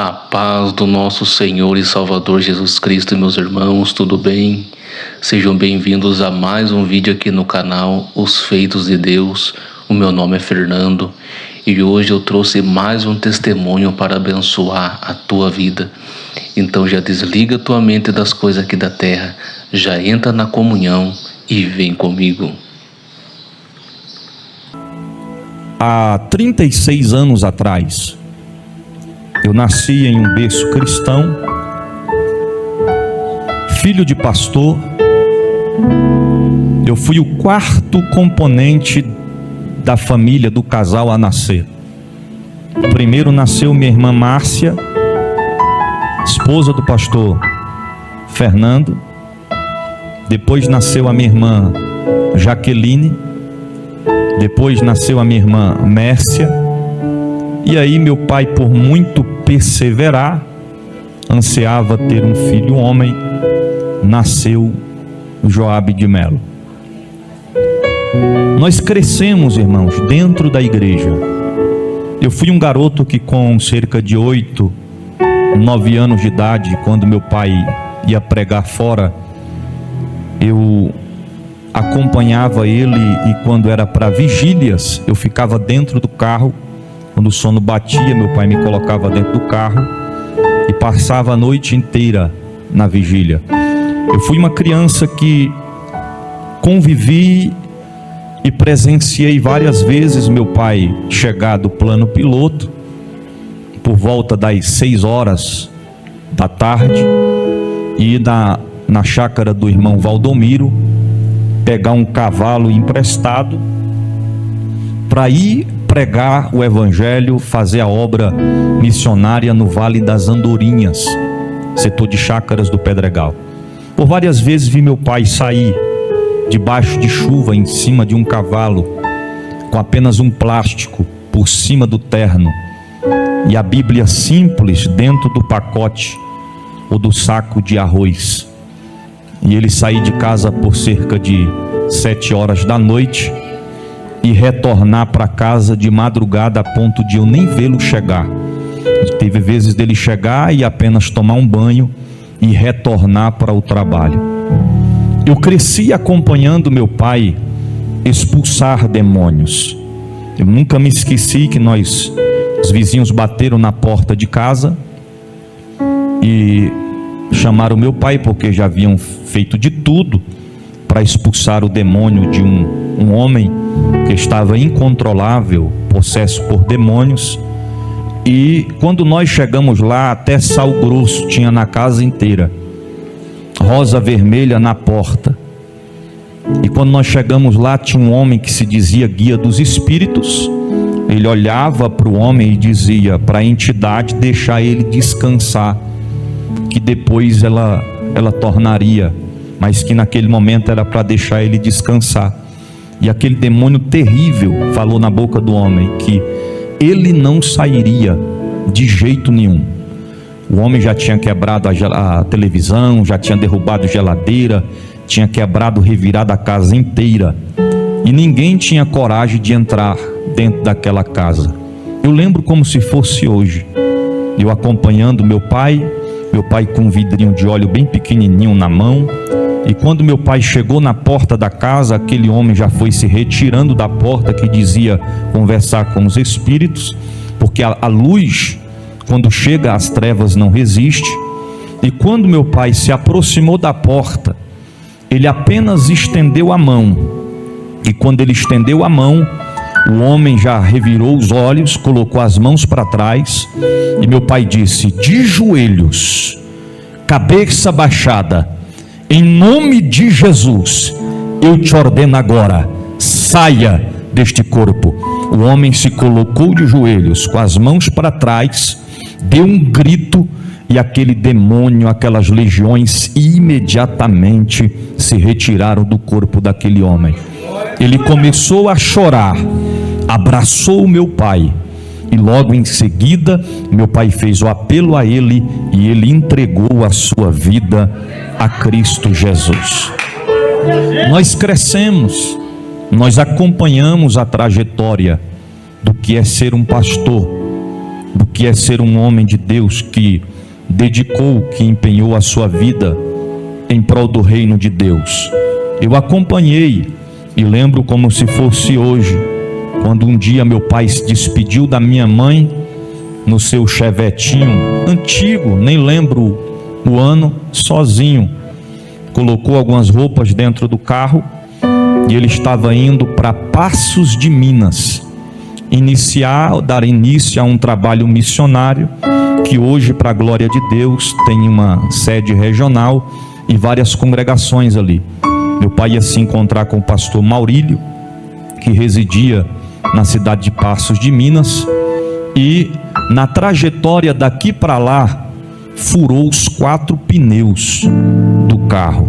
A paz do nosso Senhor e Salvador Jesus Cristo, meus irmãos, tudo bem? Sejam bem-vindos a mais um vídeo aqui no canal Os Feitos de Deus. O meu nome é Fernando e hoje eu trouxe mais um testemunho para abençoar a tua vida. Então já desliga a tua mente das coisas aqui da terra, já entra na comunhão e vem comigo. Há 36 anos atrás, eu nasci em um berço cristão, filho de pastor. Eu fui o quarto componente da família, do casal a nascer. Primeiro nasceu minha irmã Márcia, esposa do pastor Fernando. Depois nasceu a minha irmã Jaqueline. Depois nasceu a minha irmã Mércia. E aí meu pai, por muito perseverar, ansiava ter um filho homem, nasceu Joabe de Melo. Nós crescemos, irmãos, dentro da igreja. Eu fui um garoto que com cerca de 8, 9 anos de idade, quando meu pai ia pregar fora, eu acompanhava ele, e quando era para vigílias, eu ficava dentro do carro. Quando o sono batia, meu pai me colocava dentro do carro e passava a noite inteira na vigília. Eu fui uma criança que convivi e presenciei várias vezes meu pai chegar do plano piloto por volta das 6 horas da tarde e ir na chácara do irmão Valdomiro, pegar um cavalo emprestado para ir pregar o evangelho, fazer a obra missionária no Vale das Andorinhas, setor de chácaras do Pedregal. Por várias vezes vi meu pai sair debaixo de chuva em cima de um cavalo, com apenas um plástico por cima do terno e a Bíblia simples dentro do pacote ou do saco de arroz. E ele sair de casa por cerca de 7 horas da noite e retornar para casa de madrugada, a ponto de eu nem vê-lo chegar. Teve vezes dele chegar e apenas tomar um banho e retornar para o trabalho. Eu cresci acompanhando meu pai expulsar demônios. Eu nunca me esqueci que os vizinhos bateram na porta de casa e chamaram meu pai, porque já haviam feito de tudo para expulsar o demônio de um homem que estava incontrolável, possesso por demônios. E quando nós chegamos lá, até sal grosso tinha na casa inteira, rosa vermelha na porta. E quando nós chegamos lá, tinha um homem que se dizia guia dos espíritos. Ele olhava para o homem e dizia para a entidade deixar ele descansar, que depois ela tornaria, mas que naquele momento era para deixar ele descansar. E aquele demônio terrível falou na boca do homem que ele não sairia de jeito nenhum. O homem já tinha quebrado a televisão, já tinha derrubado geladeira, tinha quebrado, revirado a casa inteira, e ninguém tinha coragem de entrar dentro daquela casa. Eu lembro como se fosse hoje, eu acompanhando meu pai com um vidrinho de óleo bem pequenininho na mão. E quando meu pai chegou na porta da casa, aquele homem já foi se retirando da porta que dizia conversar com os espíritos, porque a luz, quando chega às trevas, não resiste. E quando meu pai se aproximou da porta, ele apenas estendeu a mão. E quando ele estendeu a mão, o homem já revirou os olhos, colocou as mãos para trás, e meu pai disse: de joelhos, cabeça baixada, em nome de Jesus, eu te ordeno agora, saia deste corpo. O homem se colocou de joelhos, com as mãos para trás, deu um grito, e aquele demônio, aquelas legiões, imediatamente se retiraram do corpo daquele homem. Ele começou a chorar, abraçou o meu pai, e logo em seguida meu pai fez o apelo a ele, e ele entregou a sua vida a Cristo Jesus. Nós crescemos, nós acompanhamos a trajetória do que é ser um pastor, do que é ser um homem de Deus que dedicou, que empenhou a sua vida em prol do reino de Deus. Eu acompanhei e lembro como se fosse hoje, quando um dia meu pai se despediu da minha mãe no seu chevetinho antigo, nem lembro o ano, sozinho. Colocou algumas roupas dentro do carro e ele estava indo para Passos de Minas, dar início a um trabalho missionário que hoje, para a glória de Deus, tem uma sede regional e várias congregações ali. Meu pai ia se encontrar com o pastor Maurílio, que residia na cidade de Passos de Minas, e na trajetória daqui para lá furou os 4 pneus do carro.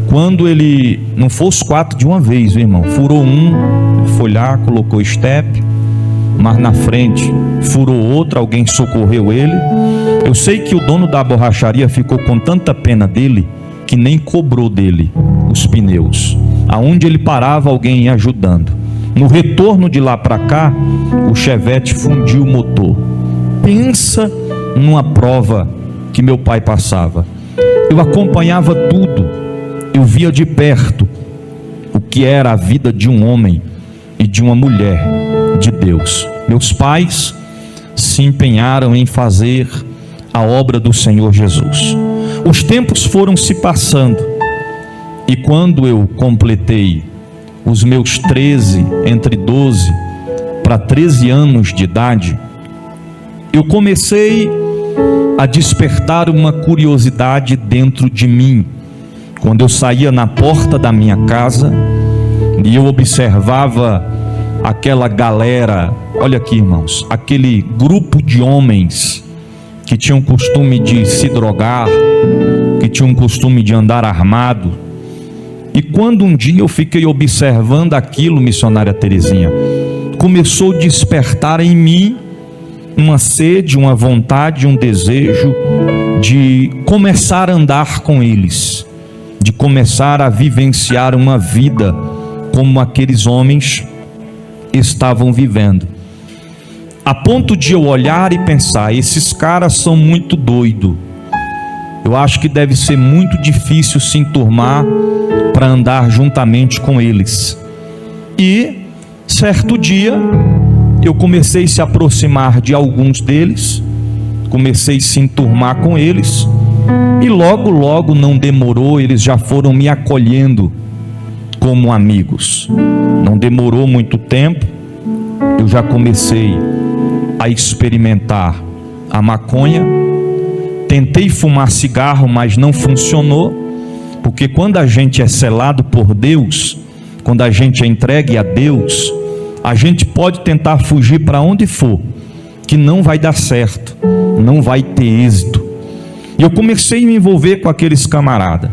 Quando ele, não foi os 4 de uma vez, irmão, furou um, foi lá, colocou estepe, mas na frente furou outro, alguém socorreu ele. Eu sei que o dono da borracharia ficou com tanta pena dele que nem cobrou dele os pneus. Aonde ele parava, alguém ia ajudando. No retorno de lá para cá, o Chevette fundiu o motor. Pensa numa prova que meu pai passava. Eu acompanhava tudo. Eu via de perto o que era a vida de um homem e de uma mulher de Deus. Meus pais se empenharam em fazer a obra do Senhor Jesus. Os tempos foram se passando e quando eu completei os meus 13, entre 12 para 13 anos de idade, eu comecei a despertar uma curiosidade dentro de mim. Quando eu saía na porta da minha casa e eu observava aquela galera, olha aqui, irmãos, aquele grupo de homens que tinham costume de se drogar, que tinham costume de andar armado. E quando um dia eu fiquei observando aquilo, missionária Terezinha, começou a despertar em mim uma sede, uma vontade, um desejo de começar a andar com eles, de começar a vivenciar uma vida como aqueles homens estavam vivendo. A ponto de eu olhar e pensar, esses caras são muito doidos. Eu acho que deve ser muito difícil se enturmar para andar juntamente com eles. E certo dia eu comecei a se aproximar de alguns deles, comecei a se enturmar com eles, e logo não demorou, eles já foram me acolhendo como amigos. Não demorou muito tempo, eu já comecei a experimentar a maconha. Tentei fumar cigarro, mas não funcionou, porque quando a gente é selado por Deus, quando a gente é entregue a Deus, a gente pode tentar fugir para onde for, que não vai dar certo, não vai ter êxito. E eu comecei a me envolver com aqueles camaradas.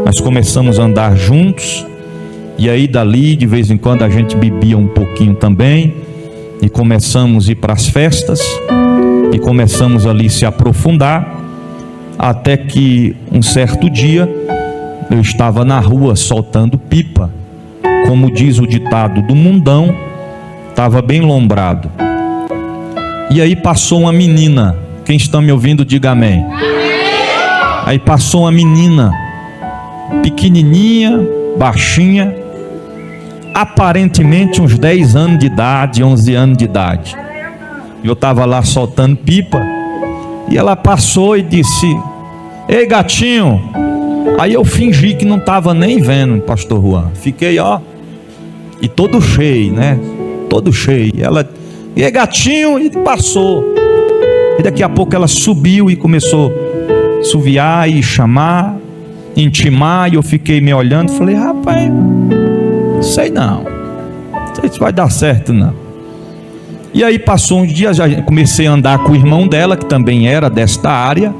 Nós começamos a andar juntos, e aí dali, de vez em quando, a gente bebia um pouquinho também, e começamos a ir para as festas, e começamos ali a se aprofundar, até que um certo dia, eu estava na rua soltando pipa, como diz o ditado do mundão, estava bem lombrado. E aí passou uma menina, quem está me ouvindo diga amém. Aí passou uma menina, pequenininha, baixinha, aparentemente uns 10 anos de idade, 11 anos de idade. Eu estava lá soltando pipa, e ela passou e disse: ei gatinho. Aí eu fingi que não estava nem vendo, pastor Juan. Fiquei e todo cheio, né? Todo cheio. Ela, e aí gatinho, e passou. E daqui a pouco ela subiu e começou a assoviar e chamar, intimar. E eu fiquei me olhando, falei: rapaz, sei não sei se vai dar certo não. E aí passou uns dias, já comecei a andar com o irmão dela, que também era desta área.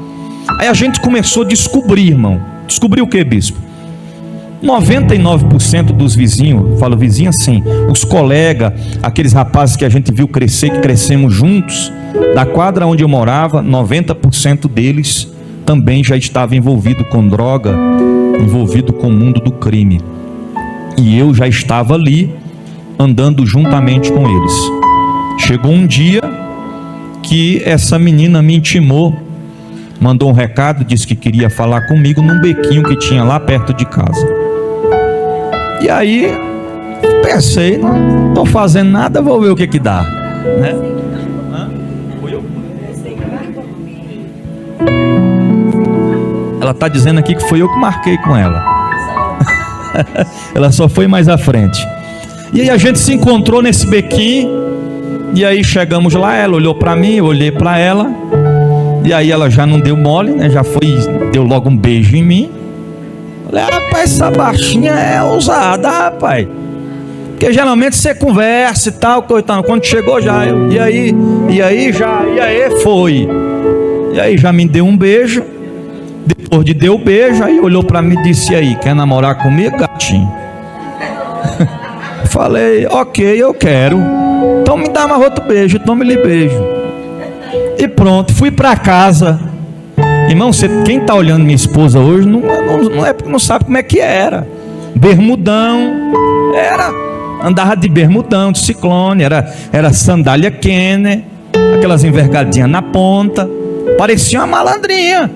Aí a gente começou a descobrir, irmão. Descobriu o que, bispo? 99% dos vizinhos, falo vizinho assim, os colegas, aqueles rapazes que a gente viu crescer, que crescemos juntos, da quadra onde eu morava, 90% deles também já estava envolvido com droga, envolvido com o mundo do crime. E eu já estava ali, andando juntamente com eles. Chegou um dia que que essa menina me intimou, mandou um recado, disse que queria falar comigo num bequinho que tinha lá perto de casa. E aí pensei, não estou fazendo nada, vou ver o que dá, né? Ela está dizendo aqui que foi eu que marquei com ela. Ela só foi mais à frente. E aí a gente se encontrou nesse bequinho. E aí chegamos lá, ela olhou para mim, eu olhei para ela. E aí ela já não deu mole, né? Já foi, deu logo um beijo em mim. Falei, rapaz, essa baixinha é ousada, rapaz. Porque geralmente você conversa e tal, coitado. Quando chegou já, e aí foi. E aí já me deu um beijo. Depois de deu o beijo, aí olhou pra mim e disse, e aí, quer namorar comigo, gatinho? Falei, ok, eu quero. Então me dá mais outro beijo, tome-lhe beijo. E pronto, fui pra casa. Irmão, quem tá olhando minha esposa hoje não sabe como é que era. Bermudão, andava de bermudão, de ciclone, era sandália Kenner, aquelas envergadinhas na ponta, parecia uma malandrinha.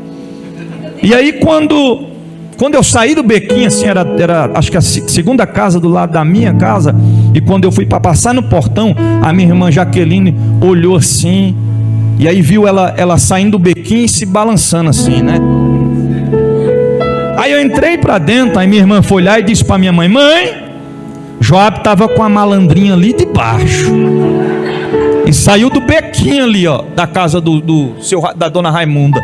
E aí quando eu saí do bequinho, assim, era acho que a segunda casa do lado da minha casa, e quando eu fui para passar no portão, a minha irmã Jaqueline olhou assim, e aí viu ela saindo do bequinho e se balançando assim, né? Aí eu entrei para dentro, aí minha irmã foi lá e disse para minha mãe, Joab estava com a malandrinha ali de baixo, e saiu do bequinho ali, ó, da casa da dona Raimunda.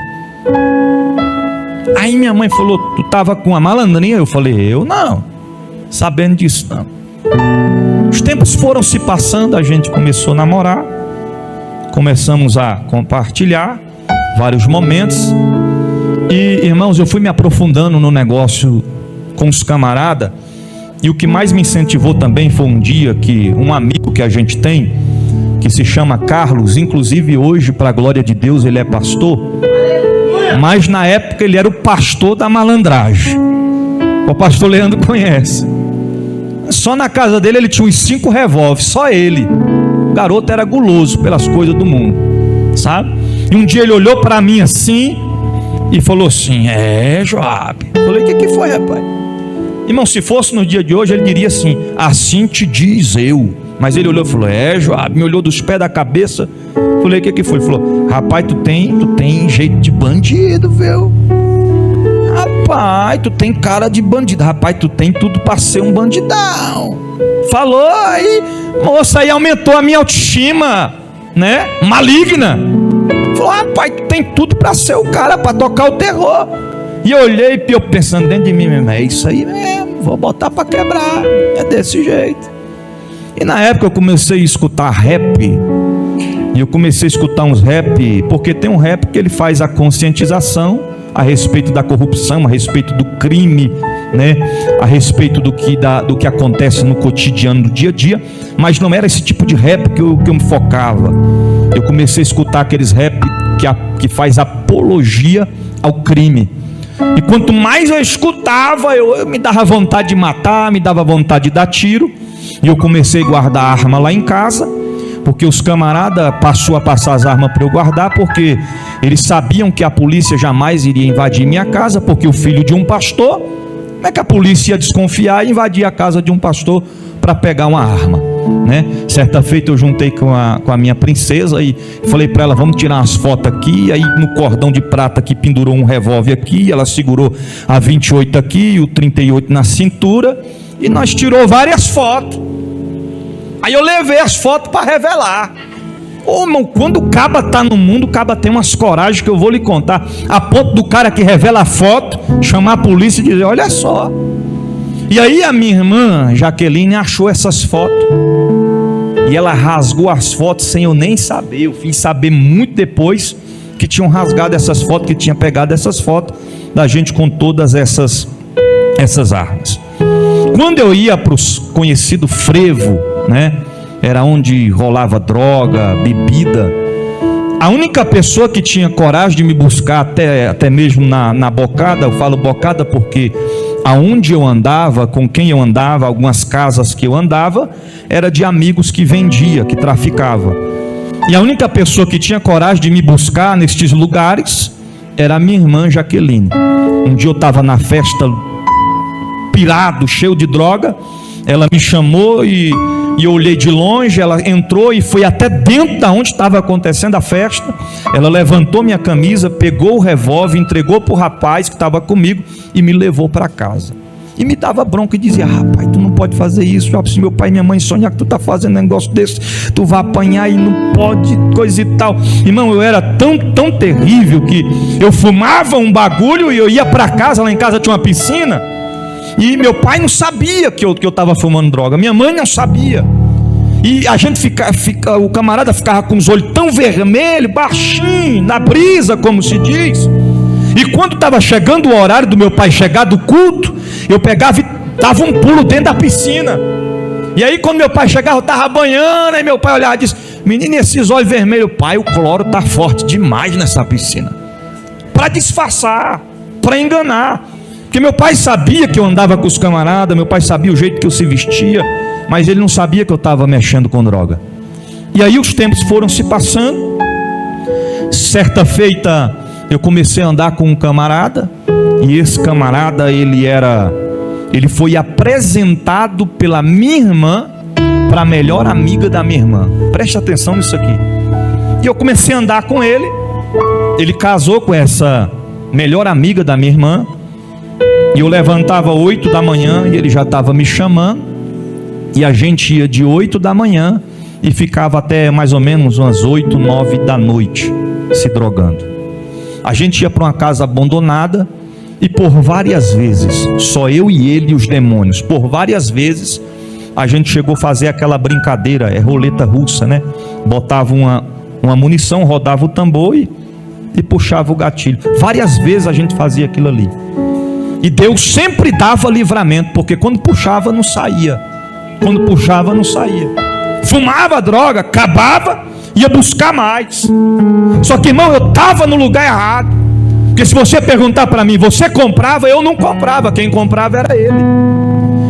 Aí minha mãe falou, tu estava com a malandrinha? Eu falei, eu não, sabendo disso não. Os tempos foram se passando, a gente começou a namorar, começamos a compartilhar vários momentos. E irmãos, eu fui me aprofundando no negócio com os camaradas. E o que mais me incentivou também foi um dia que um amigo que a gente tem, que se chama Carlos, inclusive hoje, para a glória de Deus, ele é pastor. Mas na época ele era o pastor da malandragem. O pastor Leandro conhece. Só na casa dele ele tinha uns 5 revólveres, só ele. O garoto era guloso pelas coisas do mundo, sabe? E um dia ele olhou para mim assim e falou assim, Joab. Eu falei, o que foi, rapaz? Irmão, se fosse no dia de hoje ele diria assim te diz eu. Mas ele olhou e falou, Joab, me olhou dos pés da cabeça. Falei, o que foi? Ele falou, rapaz, tu tem jeito de bandido, viu? Rapaz, tu tem cara de bandido. Rapaz, tu tem tudo pra ser um bandidão. Falou, aí, moça, aí aumentou a minha autoestima, né? Maligna. Falou, rapaz, tu tem tudo pra ser o cara, pra tocar o terror. E eu olhei, eu pensando dentro de mim mesmo, é isso aí mesmo, vou botar pra quebrar, é desse jeito. E na época eu comecei a escutar rap. E eu comecei a escutar uns rap, porque tem um rap que ele faz a conscientização a respeito da corrupção, a respeito do crime, né? A respeito do que acontece no cotidiano do dia a dia. Mas não era esse tipo de rap que eu me focava. Eu comecei a escutar aqueles rap que faz apologia ao crime. E quanto mais eu escutava, eu me dava vontade de matar, me dava vontade de dar tiro. E eu comecei a guardar arma lá em casa, porque os camaradas passou a passar as armas para eu guardar, porque eles sabiam que a polícia jamais iria invadir minha casa, porque o filho de um pastor, como é que a polícia ia desconfiar e invadir a casa de um pastor para pegar uma arma, né? Certa feita eu juntei com a minha princesa e falei para ela, vamos tirar umas fotos aqui. Aí no cordão de prata que pendurou um revólver aqui, ela segurou a 28 aqui e o 38 na cintura, e nós tirou várias fotos. Aí eu levei as fotos para revelar. Irmão, quando o caba tá no mundo, o caba tem umas coragens que eu vou lhe contar, a ponto do cara que revela a foto chamar a polícia e dizer, olha só. E aí a minha irmã Jaqueline achou essas fotos, e ela rasgou as fotos sem eu nem saber. Eu fui saber muito depois que tinham rasgado essas fotos, que tinha pegado essas fotos da gente com todas essas armas. Quando eu ia para os conhecidos frevo, né? Era onde rolava droga, bebida. A única pessoa que tinha coragem de me buscar até mesmo na bocada, eu falo bocada porque aonde eu andava, com quem eu andava, algumas casas que eu andava, era de amigos que vendia, que traficava. E a única pessoa que tinha coragem de me buscar nestes lugares era a minha irmã Jaqueline. Um dia eu estava na festa, pirado, cheio de droga. Ela me chamou e eu olhei de longe. Ela entrou e foi até dentro da onde estava acontecendo a festa. Ela levantou minha camisa, pegou o revólver, entregou para o rapaz que estava comigo e me levou para casa. E me dava bronca e dizia: rapaz, tu não pode fazer isso. Se meu pai e minha mãe sonhar que tu tá fazendo um negócio desse, tu vai apanhar e não pode, coisa e tal. Irmão, eu era tão terrível que eu fumava um bagulho e eu ia para casa. Lá em casa tinha uma piscina e meu pai não sabia que eu tava fumando droga, minha mãe não sabia. E a gente o camarada ficava com os olhos tão vermelhos, baixinho, na brisa, como se diz. E quando estava chegando o horário do meu pai chegar do culto, eu pegava e dava um pulo dentro da piscina. E aí quando meu pai chegava, eu estava banhando. Aí meu pai olhava e disse: menino, esses olhos vermelhos? Pai, o cloro está forte demais nessa piscina. Para disfarçar, para enganar. Porque meu pai sabia que eu andava com os camaradas, meu pai sabia o jeito que eu se vestia, mas ele não sabia que eu estava mexendo com droga. E aí os tempos foram se passando. Certa feita eu comecei a andar com um camarada, e esse camarada ele foi apresentado pela minha irmã para a melhor amiga da minha irmã. Preste atenção nisso aqui. E eu comecei a andar com ele. Ele casou com essa melhor amiga da minha irmã, e eu levantava 8 da manhã e ele já estava me chamando, e a gente ia de 8 da manhã e ficava até mais ou menos umas 8, 9 da noite se drogando. A gente ia para uma casa abandonada e por várias vezes, só eu e ele e os demônios, por várias vezes a gente chegou a fazer aquela brincadeira, roleta russa, né? Botava uma munição, rodava o tambor e puxava o gatilho. Várias vezes a gente fazia aquilo ali. E Deus sempre dava livramento, porque quando puxava não saía. Quando puxava não saía. Fumava droga, acabava, ia buscar mais. Só que, irmão, eu estava no lugar errado. Porque se você perguntar para mim, você comprava? Eu não comprava, quem comprava era ele.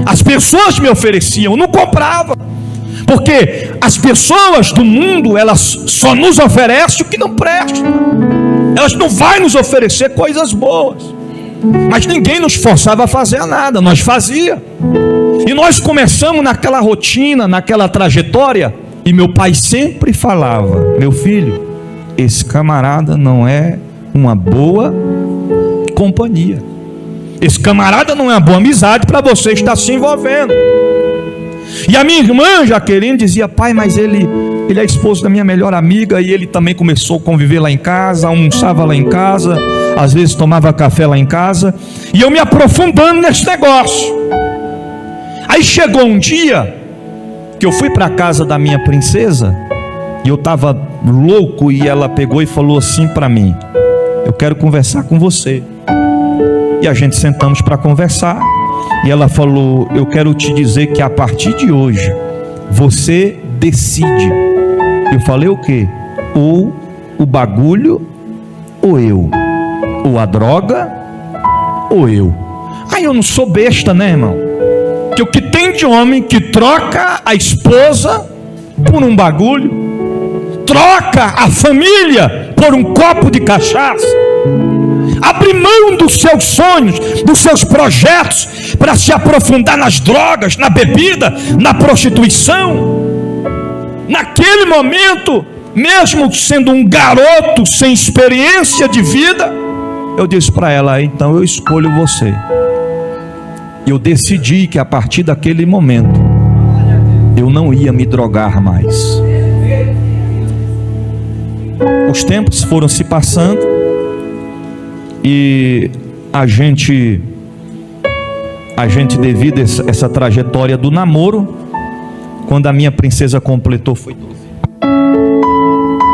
As pessoas me ofereciam, eu não comprava. Porque as pessoas do mundo, elas só nos oferecem o que não presta. Elas não vão nos oferecer coisas boas. Mas ninguém nos forçava a fazer nada, nós fazia. E nós começamos naquela rotina, naquela trajetória. E meu pai sempre falava: meu filho, esse camarada não é uma boa companhia. Esse camarada não é uma boa amizade para você estar se envolvendo. E a minha irmã Jaqueline dizia: pai, mas ele é esposo da minha melhor amiga, e ele também começou a conviver lá em casa, almoçava lá em casa, às vezes tomava café lá em casa. E eu me aprofundando nesse negócio. Aí chegou um dia que eu fui para a casa da minha princesa, e eu estava louco, e ela pegou e falou assim para mim: eu quero conversar com você. E a gente sentamos para conversar, e ela falou: eu quero te dizer que a partir de hoje você decide. Eu falei: o quê? Ou o bagulho ou eu, ou a droga ou eu. Aí eu não sou besta, né, irmão? Que o que tem de homem que troca a esposa por um bagulho, troca a família por um copo de cachaça, abre mão dos seus sonhos, dos seus projetos, para se aprofundar nas drogas, na bebida, na prostituição. Naquele momento, mesmo sendo um garoto sem experiência de vida, eu disse para ela: então eu escolho você. Eu decidi que a partir daquele momento eu não ia me drogar mais. Os tempos foram se passando, e a gente devido a essa trajetória do namoro, quando a minha princesa completou, foi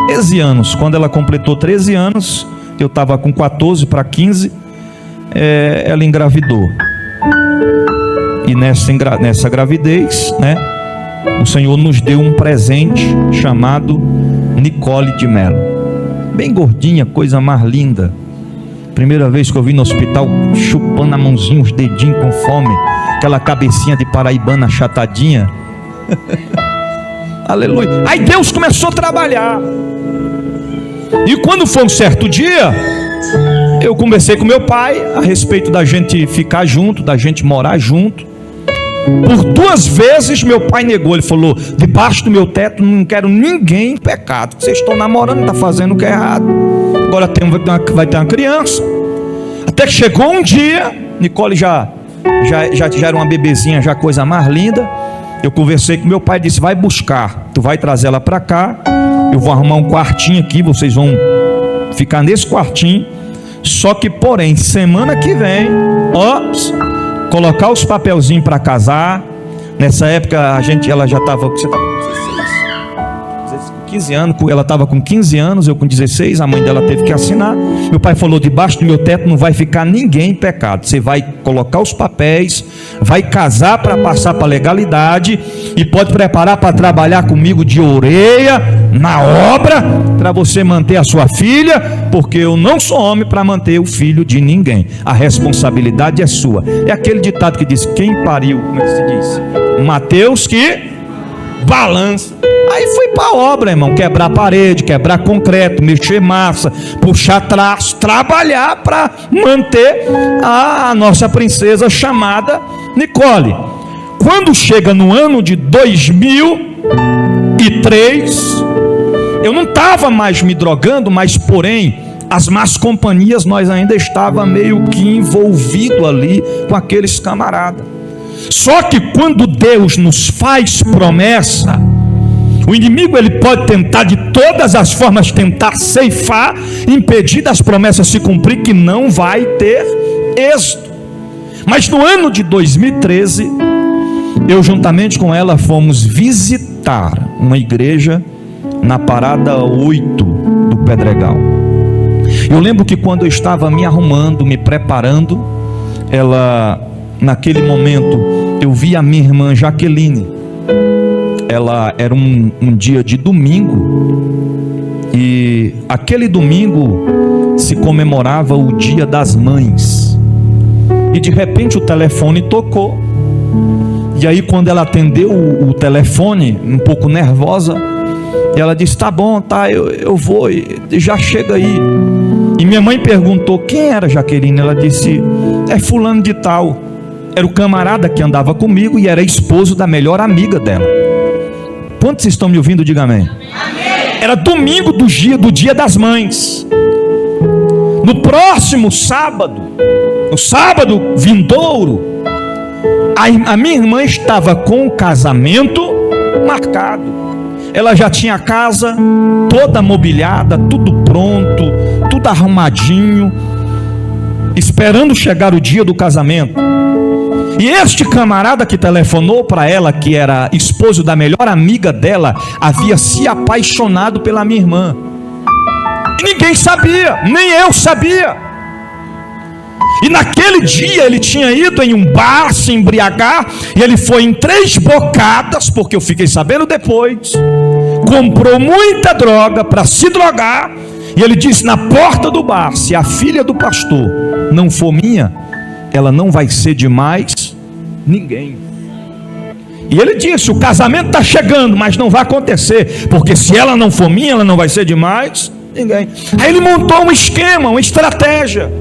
13 anos. Quando ela completou 13 anos, eu estava com 14 para 15, ela engravidou. E nessa gravidez, né, o Senhor nos deu um presente chamado Nicole de Mello. Bem gordinha, coisa mais linda. Primeira vez que eu vi no hospital, chupando a mãozinha, os dedinhos com fome, aquela cabecinha de paraibana achatadinha. Aleluia. Aí Deus começou a trabalhar. E quando foi um certo dia, eu conversei com meu pai a respeito da gente ficar junto, da gente morar junto. Por 2 vezes meu pai negou. Ele falou: debaixo do meu teto não quero ninguém em pecado. Vocês estão namorando, está fazendo o que é errado. Agora vai ter uma criança. Até que chegou um dia, Nicole já era uma bebezinha, já coisa mais linda. Eu conversei com meu pai e disse: vai buscar, tu vai trazer ela para cá, eu vou arrumar um quartinho aqui, vocês vão ficar nesse quartinho. Só que porém, semana que vem, colocar os papelzinhos para casar. Nessa época ela já estava, você estava com 15 anos, ela estava com 15 anos, eu com 16, a mãe dela teve que assinar. Meu pai falou: debaixo do meu teto não vai ficar ninguém em pecado. Você vai colocar os papéis, vai casar para passar para legalidade e pode preparar para trabalhar comigo de orelha na obra, para você manter a sua filha, porque eu não sou homem para manter o filho de ninguém. A responsabilidade é sua. É aquele ditado que diz: quem pariu, como é que se diz? Mateus que balança. Aí fui para a obra, irmão, quebrar parede, quebrar concreto, mexer massa, puxar traço, trabalhar para manter a nossa princesa chamada Nicole. Quando chega no ano de 2003, eu não estava mais me drogando, mas porém as más companhias, nós ainda estava meio que envolvido ali com aqueles camaradas. Só que quando Deus nos faz promessa, o inimigo ele pode tentar de todas as formas, tentar ceifar, impedir das promessas se cumprir, que não vai ter êxito. Mas no ano de 2013, eu juntamente com ela fomos visitar uma igreja na parada 8 do Pedregal. Eu lembro que quando eu estava me arrumando, me preparando, naquele momento, eu vi a minha irmã Jaqueline. Era um dia de domingo, e aquele domingo se comemorava o Dia das Mães. E de repente o telefone tocou. E aí quando ela atendeu o telefone, um pouco nervosa, ela disse: tá bom, tá, eu vou, já chega aí. E minha mãe perguntou: quem era Jaqueline? Ela disse: é fulano de tal. Era o camarada que andava comigo e era esposo da melhor amiga dela. Quantos estão me ouvindo? Diga amém. Amém. Era domingo do dia das mães. No próximo sábado, no sábado vindouro, a minha irmã estava com o casamento marcado. Ela já tinha a casa toda mobiliada, tudo pronto, tudo arrumadinho, esperando chegar o dia do casamento. E este camarada que telefonou para ela, que era esposo da melhor amiga dela, havia se apaixonado pela minha irmã. E ninguém sabia, nem eu sabia. E naquele dia ele tinha ido em um bar se embriagar, e ele foi em 3 bocadas, porque eu fiquei sabendo depois. Comprou muita droga para se drogar, e ele disse na porta do bar: se a filha do pastor não for minha, ela não vai ser de mais ninguém. E ele disse: o casamento está chegando, mas não vai acontecer, porque se ela não for minha, ela não vai ser de mais ninguém. Aí ele montou um esquema, uma estratégia.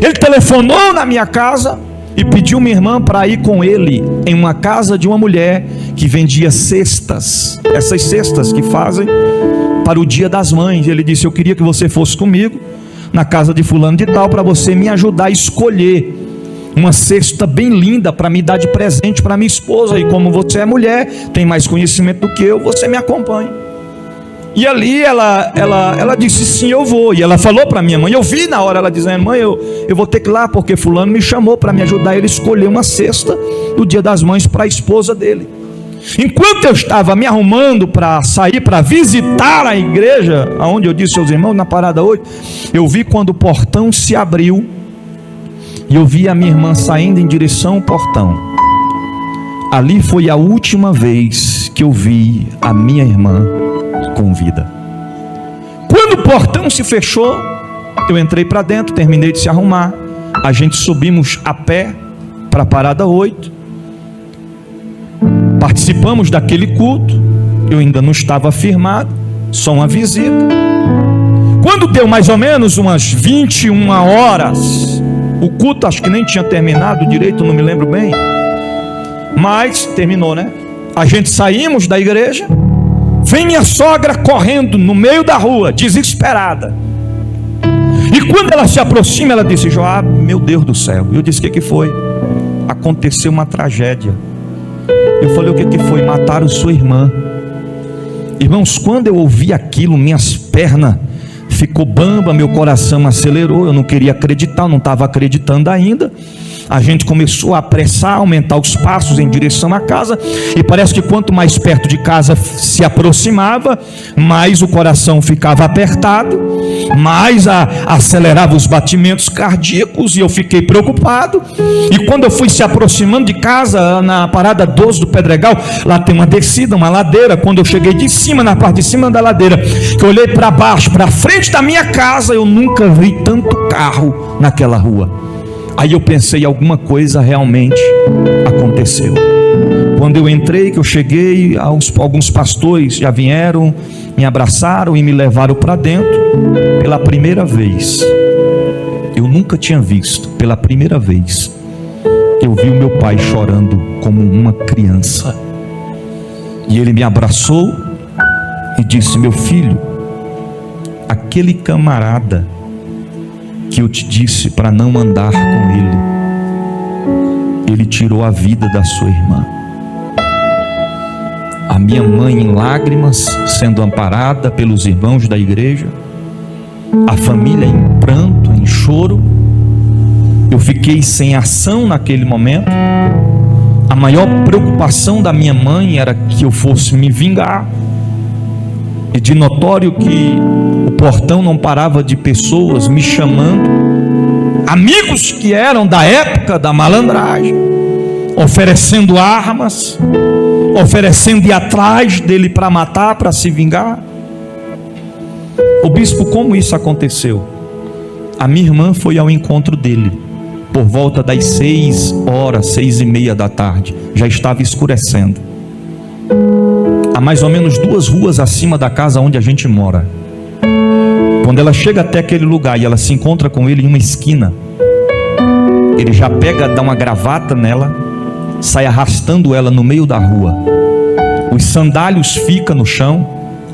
Ele telefonou na minha casa e pediu minha irmã para ir com ele em uma casa de uma mulher que vendia cestas, essas cestas que fazem para o Dia das Mães. Ele disse: eu queria que você fosse comigo na casa de fulano de tal, para você me ajudar a escolher uma cesta bem linda para me dar de presente para minha esposa, e como você é mulher, tem mais conhecimento do que eu, você me acompanha. E ali ela disse: sim, eu vou. E ela falou para minha mãe, eu vi na hora ela dizendo: mãe, eu vou ter que ir lá, porque fulano me chamou para me ajudar ele a escolher uma cesta do Dia das Mães para a esposa dele. Enquanto eu estava me arrumando para sair para visitar a igreja, aonde eu disse aos irmãos, na parada 8, eu vi quando o portão se abriu, e eu vi a minha irmã saindo em direção ao portão. Ali foi a última vez que eu vi a minha irmã com vida. Quando o portão se fechou, eu entrei para dentro, terminei de se arrumar, a gente subimos a pé para a parada 8, participamos daquele culto. eu ainda não estava firmado, só uma visita. Quando deu mais ou menos umas 21 horas, o culto acho que nem tinha terminado direito, não me lembro bem, mas terminou, né? A gente saímos da igreja, vem minha sogra correndo no meio da rua, desesperada. E quando ela se aproxima, ela disse: Joab, meu Deus do céu. Eu disse: o que foi? Aconteceu uma tragédia. Eu falei: o que foi? Mataram sua irmã. Irmãos, quando eu ouvi aquilo, minhas pernas ficou bamba, meu coração acelerou. Eu não queria acreditar, eu não estava acreditando ainda. A gente começou a apressar, aumentar os passos em direção à casa, e parece que quanto mais perto de casa se aproximava, mais o coração ficava apertado, mais acelerava os batimentos cardíacos, e eu fiquei preocupado. E quando eu fui se aproximando de casa, na parada 12 do Pedregal, lá tem uma descida, uma ladeira. Quando eu cheguei de cima, na parte de cima da ladeira, que eu olhei para baixo, para frente da minha casa, eu nunca vi tanto carro naquela rua. Aí eu pensei, alguma coisa realmente aconteceu. Quando eu entrei, que eu cheguei, alguns pastores já vieram, me abraçaram e me levaram para dentro. Pela primeira vez, eu nunca tinha visto, pela primeira vez, eu vi o meu pai chorando como uma criança. E ele me abraçou e disse: meu filho, aquele camarada que eu te disse para não andar com ele tirou a vida da sua irmã. A minha mãe em lágrimas, sendo amparada pelos irmãos da igreja, a família em pranto, em choro. Eu fiquei sem ação naquele momento. A maior preocupação da minha mãe era que eu fosse me vingar. E de notório que o portão não parava de pessoas me chamando, amigos que eram da época da malandragem, oferecendo armas, oferecendo ir atrás dele para matar, para se vingar. O bispo, como isso aconteceu? A minha irmã foi ao encontro dele por volta das 6h, 6h30 da tarde. Já estava escurecendo, a mais ou menos 2 ruas acima da casa onde a gente mora. Quando ela chega até aquele lugar e ela se encontra com ele em uma esquina, ele já pega, dá uma gravata nela, sai arrastando ela no meio da rua. Os sandálios ficam no chão,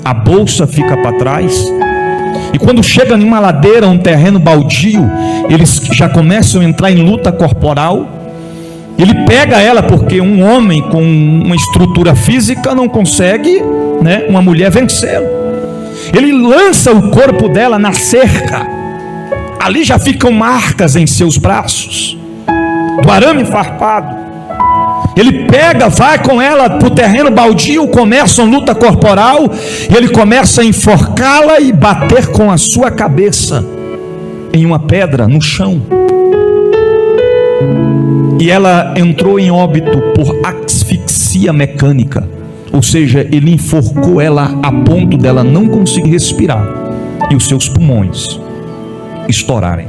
a bolsa fica para trás. E quando chega em uma ladeira, um terreno baldio, eles já começam a entrar em luta corporal. Ele pega ela, porque um homem com uma estrutura física não consegue, né, uma mulher vencê-lo. Ele lança o corpo dela na cerca. Ali já ficam marcas em seus braços do arame farpado. Ele pega, vai com ela para o terreno baldio, começa uma luta corporal, e ele começa a enforcá-la e bater com a sua cabeça em uma pedra no chão. E ela entrou em óbito por asfixia mecânica, ou seja, ele enforcou ela a ponto dela não conseguir respirar e os seus pulmões estourarem.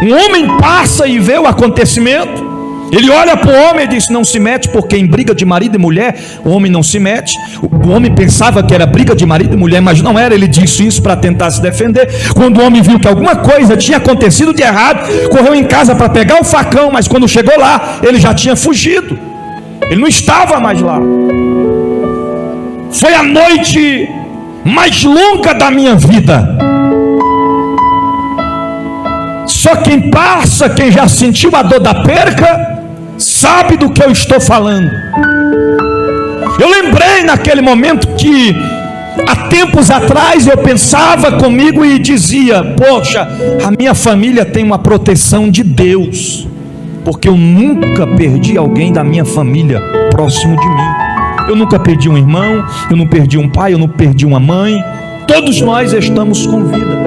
Um homem passa e vê o acontecimento. Ele olha para o homem e diz: não se mete, porque em briga de marido e mulher o homem não se mete. O homem pensava que era briga de marido e mulher, mas não era. Ele disse isso para tentar se defender. Quando o homem viu que alguma coisa tinha acontecido de errado, correu em casa para pegar o facão, mas quando chegou lá, ele já tinha fugido. Ele não estava mais lá. Foi a noite mais longa da minha vida. Só quem passa, quem já sentiu a dor da perca, sabe do que eu estou falando. Eu lembrei naquele momento que há tempos atrás eu pensava comigo e dizia: poxa, a minha família tem uma proteção de Deus, porque eu nunca perdi alguém da minha família próximo de mim. Eu nunca perdi um irmão, eu não perdi um pai, eu não perdi uma mãe. Todos nós estamos com vida.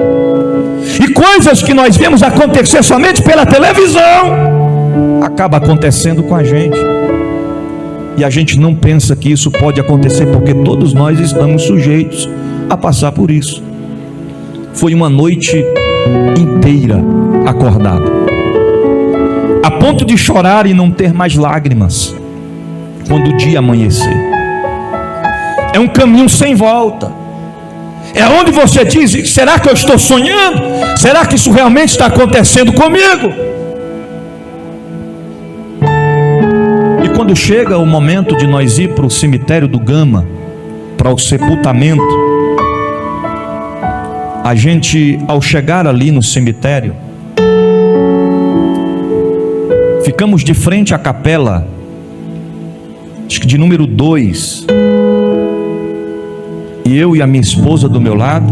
E coisas que nós vemos acontecer somente pela televisão, acaba acontecendo com a gente. E a gente não pensa que isso pode acontecer, porque todos nós estamos sujeitos a passar por isso. Foi uma noite inteira acordado, a ponto de chorar e não ter mais lágrimas quando o dia amanhecer. É um caminho sem volta. É onde você diz: será que eu estou sonhando? Será que isso realmente está acontecendo comigo? E quando chega o momento de nós ir para o cemitério do Gama, para o sepultamento, a gente, ao chegar ali no cemitério, ficamos de frente à capela, acho que de número 2, e eu e a minha esposa do meu lado.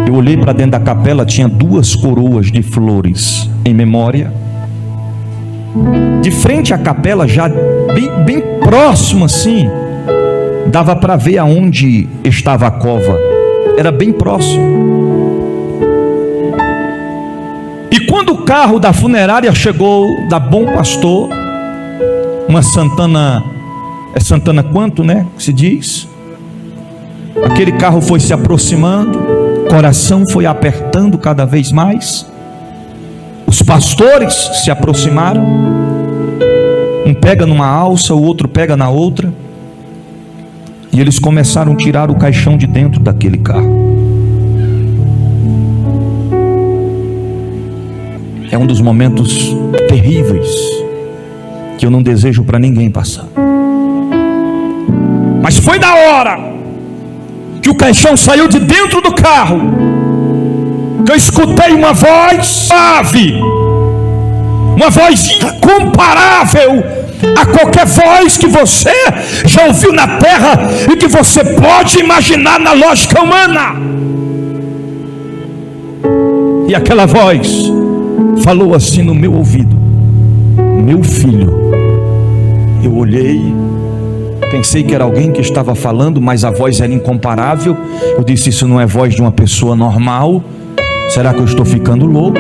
Eu olhei para dentro da capela, tinha 2 coroas de flores em memória. De frente à capela, já bem próximo assim, dava para ver aonde estava a cova. Era bem próximo. E quando o carro da funerária chegou, da Bom Pastor, uma Santana, é Santana quanto, né, que se diz? Aquele carro foi se aproximando, o coração foi apertando cada vez mais. Os pastores se aproximaram, um pega numa alça, o outro pega na outra, e eles começaram a tirar o caixão de dentro daquele carro. É um dos momentos terríveis que eu não desejo para ninguém passar. Mas foi da hora que o caixão saiu de dentro do carro, que eu escutei uma voz suave, uma voz incomparável a qualquer voz que você já ouviu na terra e que você pode imaginar na lógica humana. E aquela voz falou assim no meu ouvido: meu filho. Eu olhei, pensei que era alguém que estava falando, mas a voz era incomparável. Eu disse: isso não é voz de uma pessoa normal. Será que eu estou ficando louco?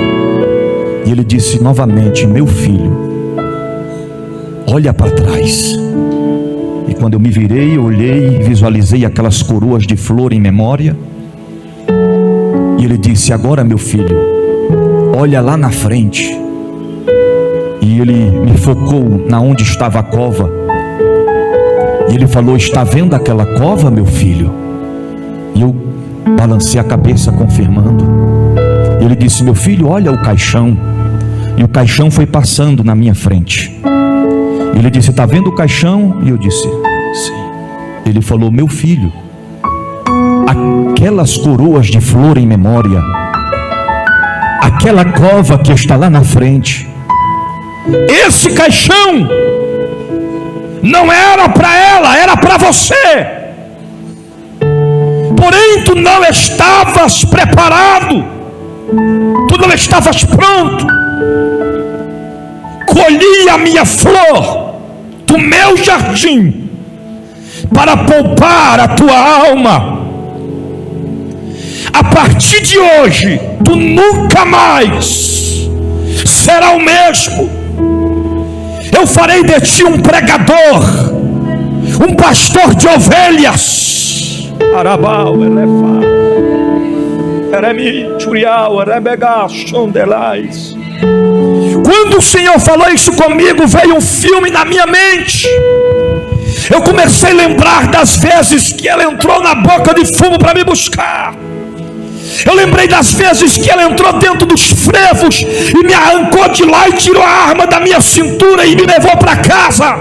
E ele disse novamente: meu filho, olha para trás. E quando eu me virei, eu olhei e visualizei aquelas coroas de flor em memória. E ele disse: agora, meu filho, olha lá na frente. E ele me focou na onde estava a cova. E ele falou: está vendo aquela cova, meu filho? E eu balancei a cabeça confirmando. E ele disse: meu filho, olha o caixão. E o caixão foi passando na minha frente. E ele disse: está vendo o caixão? E eu disse: sim. Ele falou: meu filho, aquelas coroas de flor em memória, aquela cova que está lá na frente, esse caixão não era para ela, era para você. Porém tu não estavas preparado, tu não estavas pronto. Colhi a minha flor do meu jardim para poupar a tua alma. A partir de hoje tu nunca mais será o mesmo. Eu farei de ti um pregador, um pastor de ovelhas. Arabau, elefá, eremi, churiau, erebegá, chondelais. Quando o Senhor falou isso comigo, veio um filme na minha mente. Eu comecei a lembrar das vezes que ela entrou na boca de fumo para me buscar. Eu lembrei das vezes que ela entrou dentro dos frevos e me arrancou de lá e tirou a arma da minha cintura e me levou para casa.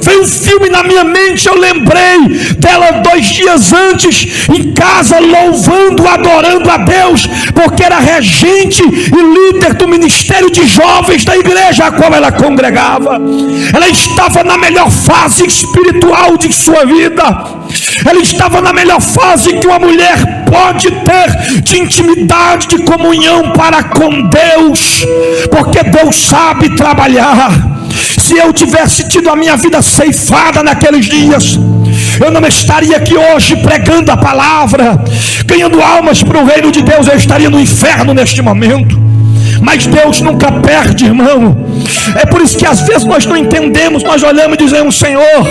Veio um filme na minha mente. Eu lembrei dela 2 dias antes em casa, louvando, adorando a Deus, porque era regente e líder do ministério de jovens da igreja a qual ela congregava. Ela estava na melhor fase espiritual de sua vida. Ela estava na melhor fase que uma mulher pode ter de intimidade, de comunhão para com Deus, porque Deus sabe trabalhar. Se eu tivesse tido a minha vida ceifada naqueles dias, eu não estaria aqui hoje pregando a palavra, ganhando almas para o reino de Deus. Eu estaria no inferno neste momento. Mas Deus nunca perde, irmão. É por isso que às vezes nós não entendemos. Nós olhamos e dizemos: Senhor,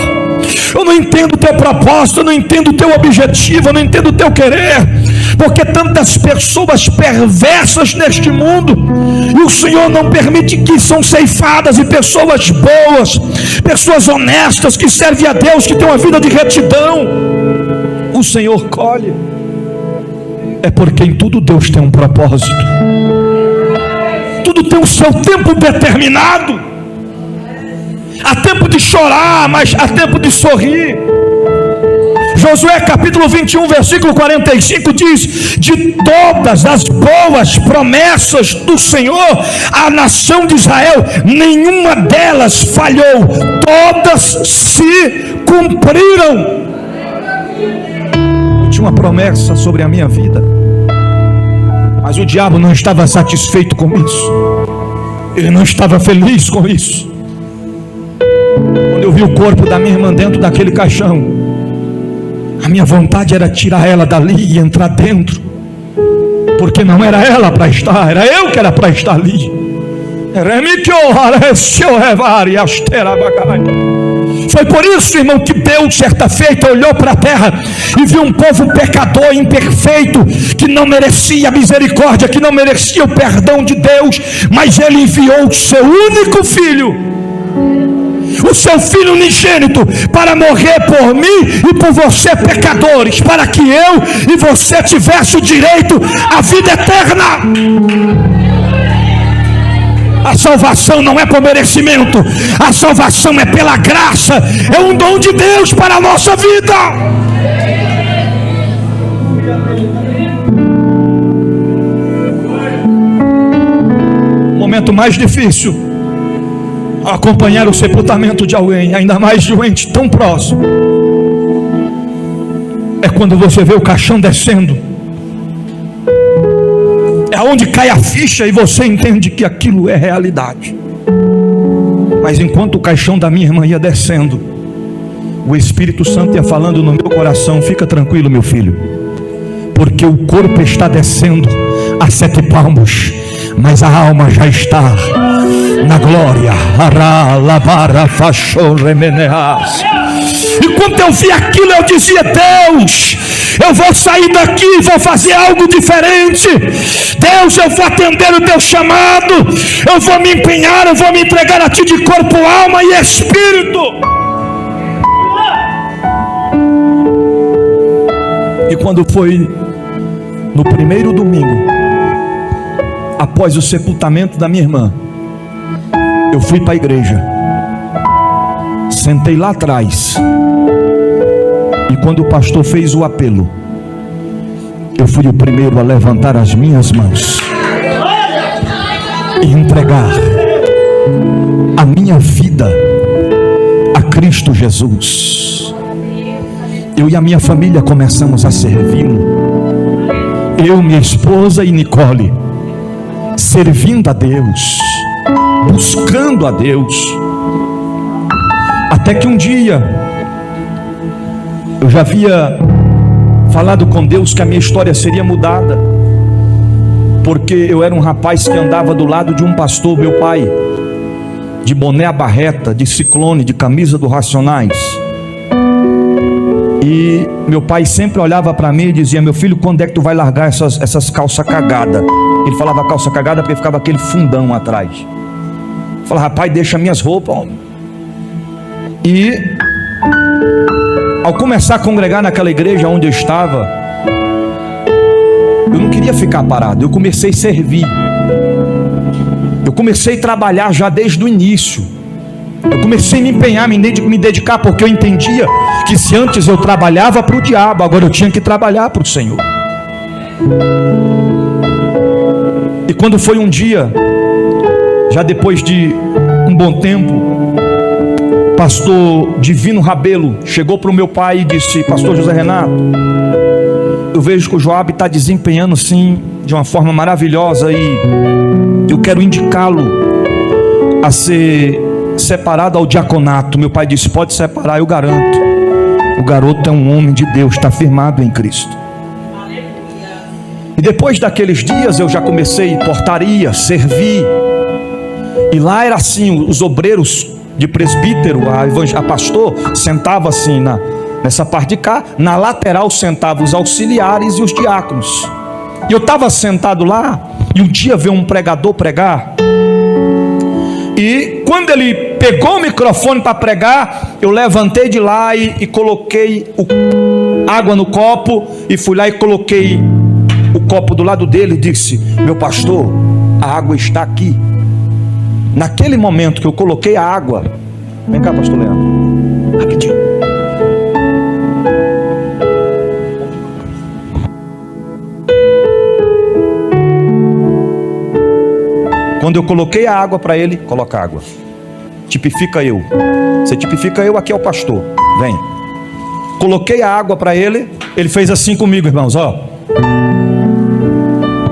eu não entendo o teu propósito, eu não entendo o teu objetivo, eu não entendo o teu querer. porque tantas pessoas perversas neste mundo, e o Senhor não permite que são ceifadas, e pessoas boas, pessoas honestas, que servem a Deus, que têm uma vida de retidão, o Senhor colhe. É porque em tudo Deus tem um propósito, tudo tem o seu tempo determinado. Há tempo de chorar, mas há tempo de sorrir. Josué capítulo 21, versículo 45 diz: de todas as boas promessas do Senhor à nação de Israel, nenhuma delas falhou, todas se cumpriram. Eu tinha uma promessa sobre a minha vida, mas o diabo não estava satisfeito com isso, ele não estava feliz com isso. Quando eu vi o corpo da minha irmã dentro daquele caixão, a minha vontade era tirar ela dali e entrar dentro, porque não era ela para estar, era eu que era para estar ali. Foi por isso, irmão, que Deus certa feita olhou para a terra e viu um povo pecador, imperfeito, que não merecia a misericórdia, que não merecia o perdão de Deus, mas Ele enviou o seu único filho, o seu filho unigênito, para morrer por mim e por você, pecadores, para que eu e você tivesse o direito à vida eterna. A salvação não é por merecimento, a salvação é pela graça, é um dom de Deus para a nossa vida. O momento mais difícil, acompanhar o sepultamento de alguém, ainda mais de um ente tão próximo, é quando você vê o caixão descendo. É onde cai a ficha e você entende que aquilo é realidade. Mas enquanto o caixão da minha irmã ia descendo, o Espírito Santo ia falando no meu coração: fica tranquilo, meu filho, porque o corpo está descendo a 7 palmos, mas a alma já está na glória. E quando eu vi aquilo, eu dizia: Deus, eu vou sair daqui e vou fazer algo diferente. Deus, eu vou atender o teu chamado, eu vou me empenhar, eu vou me entregar a ti de corpo, alma e espírito. E quando foi no primeiro domingo após o sepultamento da minha irmã, eu fui para a igreja, sentei lá atrás, e quando o pastor fez o apelo, eu fui o primeiro a levantar as minhas mãos e entregar a minha vida a Cristo Jesus. Eu e a minha família começamos a servi-lo, eu, minha esposa e Nicole, servindo a Deus, buscando a Deus, até que um dia eu já havia falado com Deus que a minha história seria mudada, porque eu era um rapaz que andava do lado de um pastor, meu pai, de boné à barreta, de Ciclone, de camisa do Racionais, e meu pai sempre olhava para mim e dizia: meu filho, quando é que tu vai largar essas calças cagadas? Ele falava calça cagada porque ficava aquele fundão atrás. Eu falava: rapaz, deixa minhas roupas, homem. E ao começar a congregar naquela igreja onde eu estava, eu não queria ficar parado, eu comecei a servir, eu comecei a trabalhar já desde o início, eu comecei a me empenhar, me dedicar, porque eu entendia que se antes eu trabalhava para o diabo, agora eu tinha que trabalhar para o Senhor. E quando foi um dia, já depois de um bom tempo, pastor Divino Rabelo chegou para o meu pai e disse: pastor José Renato, eu vejo que o Joab está desempenhando sim de uma forma maravilhosa, e eu quero indicá-lo a ser separado ao diaconato. Meu pai disse: pode separar, eu garanto. O garoto é um homem de Deus, está firmado em Cristo. E depois daqueles dias eu já comecei portaria, servir, e lá era assim, os obreiros de presbítero, a pastor sentava assim nessa parte de cá. Na lateral sentavam os auxiliares e os diáconos. E eu estava sentado lá, e um dia veio um pregador pregar. E quando ele pegou o microfone para pregar, eu levantei de lá e coloquei água no copo, e fui lá e coloquei o copo do lado dele e disse: meu pastor, a água está aqui. Naquele momento que eu coloquei a água, vem cá, pastor Leandro, rapidinho. Quando eu coloquei a água para ele, coloca água. Tipifica eu. Você tipifica eu, aqui é o pastor. Vem. Coloquei a água para ele, ele fez assim comigo, irmãos, ó.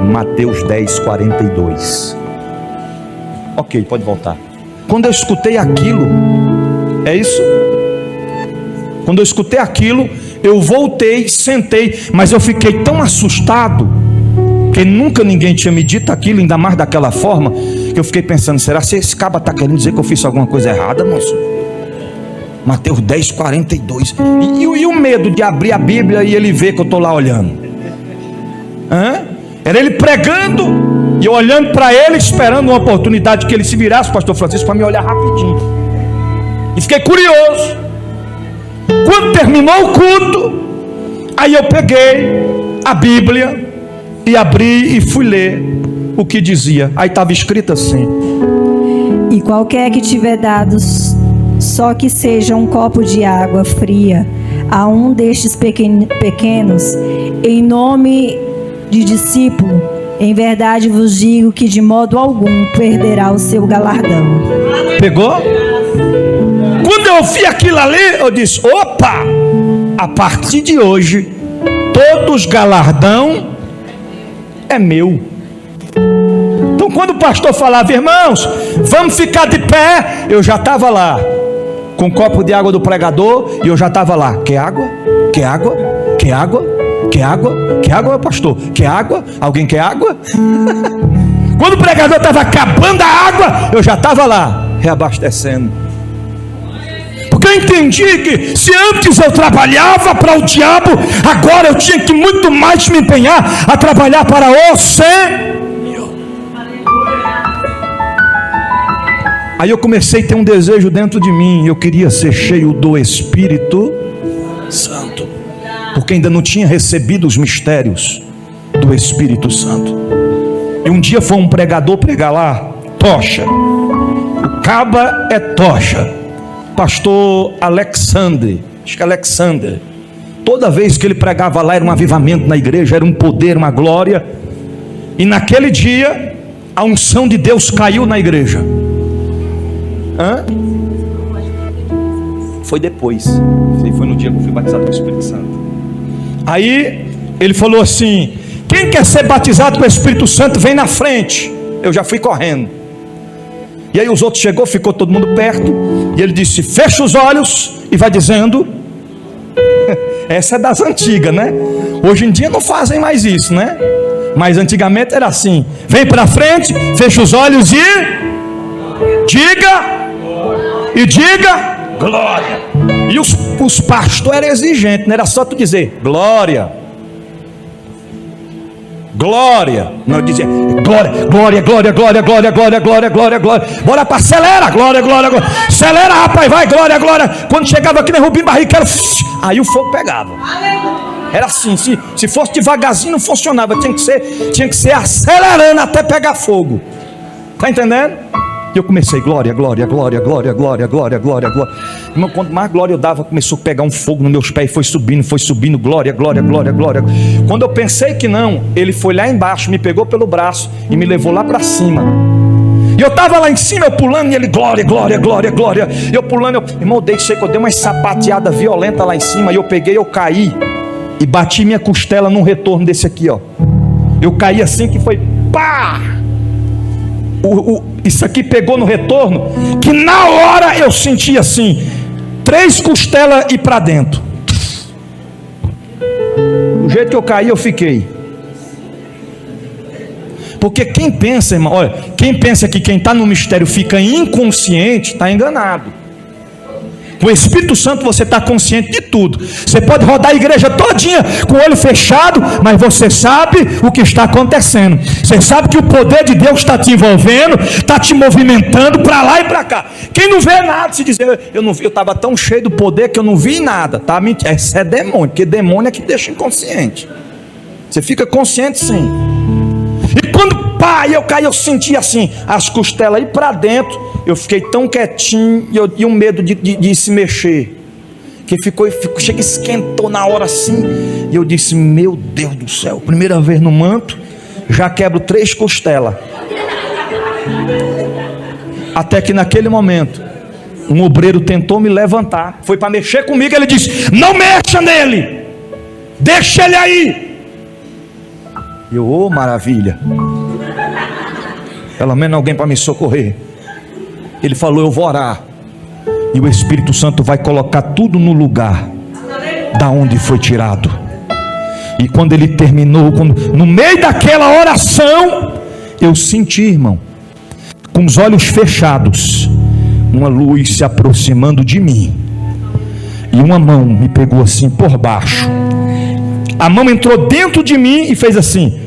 Mateus 10, 42. Ok, pode voltar. Quando eu escutei aquilo, é isso? Quando eu escutei aquilo, eu voltei, sentei, mas eu fiquei tão assustado, porque nunca ninguém tinha me dito aquilo, ainda mais daquela forma, que eu fiquei pensando: será que esse caba está querendo dizer que eu fiz alguma coisa errada, moço? Mateus 10, 42. E o medo de abrir a Bíblia e ele ver que eu estou lá olhando? Era ele pregando e eu olhando para ele, esperando uma oportunidade que ele se virasse, pastor Francisco, para me olhar rapidinho. E fiquei curioso. Quando terminou o culto, aí eu peguei a Bíblia e abri e fui ler o que dizia. Aí estava escrito assim: e qualquer que tiver dados, só que seja um copo de água fria, a um destes pequenos, em nome de discípulo, em verdade vos digo que de modo algum perderá o seu galardão. Pegou? Quando eu vi aquilo ali, eu disse: opa, a partir de hoje todos galardão é meu. Então quando o pastor falava: irmãos, vamos ficar de pé, eu já estava lá com um copo de água do pregador, e eu já estava lá: quer água? Quer água? Quer água? Quer água? Quer água, meu pastor? Quer água? Alguém quer água? Quando o pregador estava acabando a água, eu já estava lá reabastecendo. Porque eu entendi que se antes eu trabalhava para o diabo, agora eu tinha que muito mais me empenhar a trabalhar para o Senhor. Aí eu comecei a ter um desejo dentro de mim. Eu queria ser cheio do Espírito Santo, porque ainda não tinha recebido os mistérios do Espírito Santo. E um dia foi um pregador pregar lá, tocha. O caba é tocha. Pastor Alexandre, acho que é Alexander. Toda vez que ele pregava lá era um avivamento na igreja, era um poder, uma glória. E naquele dia a unção de Deus caiu na igreja. Foi depois. Foi no dia que eu fui batizado com o Espírito Santo. Aí ele falou assim: quem quer ser batizado com o Espírito Santo, vem na frente. Eu já fui correndo. E aí os outros chegou, ficou todo mundo perto, e ele disse: fecha os olhos e vai dizendo. Essa é das antigas, né? Hoje em dia não fazem mais isso, né? Mas antigamente era assim: vem para frente, fecha os olhos e diga glória. E os pastores eram exigentes, não era só tu dizer glória, glória. Não, dizia glória, glória, glória, glória, glória, glória, glória, glória, glória. Bora para acelera, glória, glória, glória. Acelera, rapaz, vai, glória, glória. Quando chegava aqui na Rubim Barrichello, aí o fogo pegava. Era assim, se fosse devagarzinho não funcionava, tinha que ser acelerando até pegar fogo. Tá entendendo? E eu comecei, glória, glória, glória, glória, glória, glória, glória, glória. Irmão, quanto mais glória eu dava, começou a pegar um fogo nos meus pés, foi subindo, glória, glória, glória, glória. Quando eu pensei que não, ele foi lá embaixo, me pegou pelo braço e me levou lá para cima. E eu estava lá em cima, eu pulando, e ele, glória, glória, glória, glória. Eu pulando, irmão, sei que eu dei uma sapateada violenta lá em cima, e eu peguei, eu caí, e bati minha costela num retorno desse aqui, ó. Eu caí assim que foi, pá! Isso aqui pegou no retorno, que na hora eu senti assim, 3 costelas e para dentro. Do jeito que eu caí, eu fiquei. Porque quem pensa, irmão, olha, quem pensa que quem está no mistério fica inconsciente, está enganado. O Espírito Santo, você está consciente de tudo. Você pode rodar a igreja todinha com o olho fechado, mas você sabe o que está acontecendo. Você sabe que o poder de Deus está te envolvendo, está te movimentando para lá e para cá. Quem não vê nada, se dizer, eu estava tão cheio do poder que eu não vi nada, tá? Esse é demônio, porque demônio é que deixa inconsciente. Você fica consciente sim. E quando eu caí, eu senti assim, as costelas aí para dentro. Eu fiquei tão quietinho e um medo de se mexer, que chega, esquentou na hora assim. E eu disse, meu Deus do céu, primeira vez no manto, já quebro 3 costelas. Até que naquele momento, um obreiro tentou me levantar, foi para mexer comigo, ele disse, não mexa nele, deixa ele aí. Eu, maravilha, pelo menos alguém para me socorrer. Ele falou, eu vou orar, e o Espírito Santo vai colocar tudo no lugar da onde foi tirado. E quando ele terminou, no meio daquela oração, eu senti, irmão, com os olhos fechados, uma luz se aproximando de mim, e uma mão me pegou assim por baixo. A mão entrou dentro de mim e fez assim.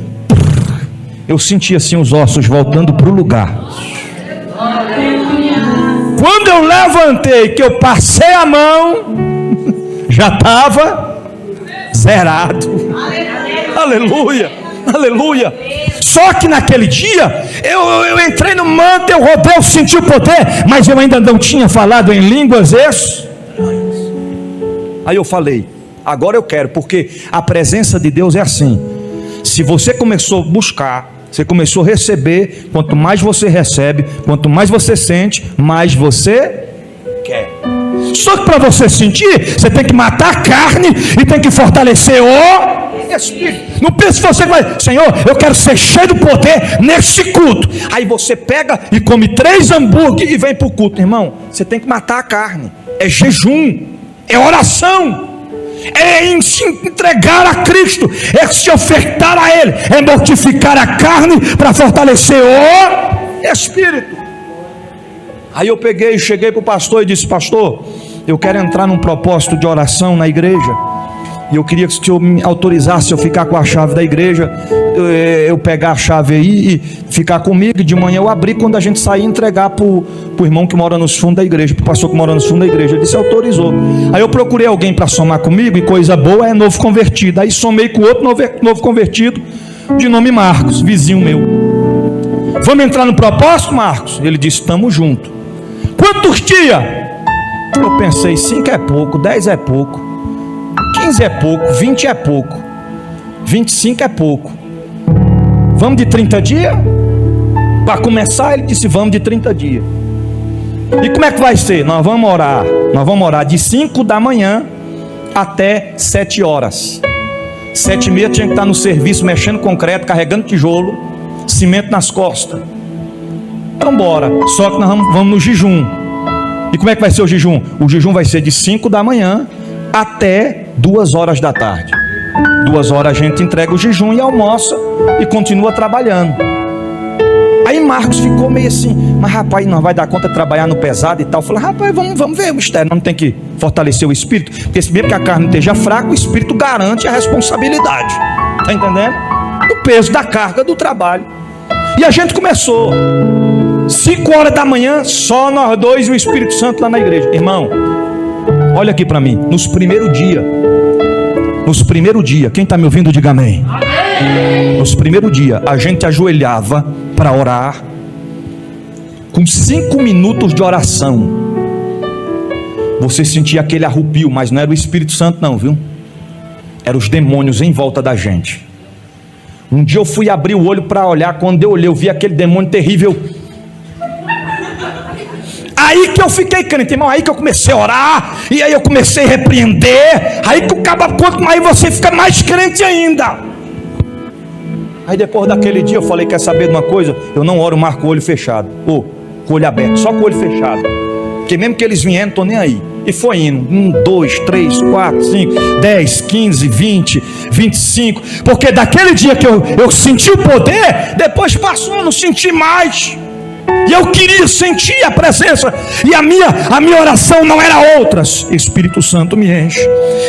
Eu senti assim os ossos voltando para o lugar. Quando eu levantei, que eu passei a mão, já estava zerado. Aleluia, aleluia. Só que naquele dia, eu entrei no manto, eu rodei, eu senti o poder, mas eu ainda não tinha falado em línguas estranhas. Aí eu falei, agora eu quero, porque a presença de Deus é assim. Se você começou a buscar, você começou a receber, quanto mais você recebe, quanto mais você sente, mais você quer. Só que para você sentir, você tem que matar a carne e tem que fortalecer o Espírito. Não pense que você vai, Senhor, eu quero ser cheio do poder nesse culto. Aí você pega e come 3 hambúrgueres e vem para o culto. Irmão, você tem que matar a carne. É jejum, é oração, é se entregar a Cristo, é se ofertar a Ele, é mortificar a carne para fortalecer o Espírito. Aí eu peguei e cheguei para o pastor e disse, pastor, eu quero entrar num propósito de oração na igreja, e eu queria que o senhor me autorizasse eu ficar com a chave da igreja, eu pegar a chave aí e ficar comigo, e de manhã eu abrir quando a gente sair, entregar para o irmão que mora nos fundos da igreja, para o pastor que mora nos fundos da igreja. Ele disse, autorizou. Aí eu procurei alguém para somar comigo, e coisa boa é novo convertido. Aí somei com outro novo convertido, de nome Marcos, vizinho meu. Vamos entrar no propósito, Marcos? Ele disse, estamos juntos. Quantos dias? Eu pensei, 5 é pouco, 10 é pouco, 15 é pouco, 20 é pouco, 25 é pouco. Vamos de 30 dias? Para começar, ele disse, vamos de 30 dias. E como é que vai ser? Nós vamos orar de 5 da manhã até 7 horas. 7h30 tinha que estar no serviço, mexendo concreto, carregando tijolo, cimento nas costas. Então bora, só que nós vamos no jejum. E como é que vai ser o jejum? O jejum vai ser de 5 da manhã até 2 horas da tarde. 2 horas a gente entrega o jejum e almoça e continua trabalhando. Aí Marcos ficou meio assim, mas rapaz, não vai dar conta de trabalhar no pesado e tal. Eu falei, rapaz, vamos ver o mistério, não tem que fortalecer o espírito, porque se mesmo que a carne esteja fraca, o espírito garante a responsabilidade, tá entendendo? O peso da carga do trabalho. E a gente começou 5 horas da manhã, só nós dois e o Espírito Santo lá na igreja. Irmão, olha aqui para mim, nos primeiros dias, quem está me ouvindo diga amém. Nos primeiros dias, a gente ajoelhava para orar, com 5 minutos de oração, você sentia aquele arrupio, mas não era o Espírito Santo não, viu? Eram os demônios em volta da gente. Um dia eu fui abrir o olho para olhar, quando eu olhei, eu vi aquele demônio terrível. Aí que eu fiquei crente, irmão, aí que eu comecei a orar, e aí eu comecei a repreender, aí que o cabo, quanto mais você fica mais crente ainda. Aí depois daquele dia eu falei, quer saber de uma coisa? Eu não oro mais com o olho fechado, ou com o olho aberto, só com o olho fechado, porque mesmo que eles vierem, não estou nem aí. E foi indo, 1, 2, 3, 4, 5, 10, 15, 20, 25, porque daquele dia que eu senti o poder, depois passou, eu não senti mais. E eu queria sentir a presença. E a minha oração não era outras. Espírito Santo me enche.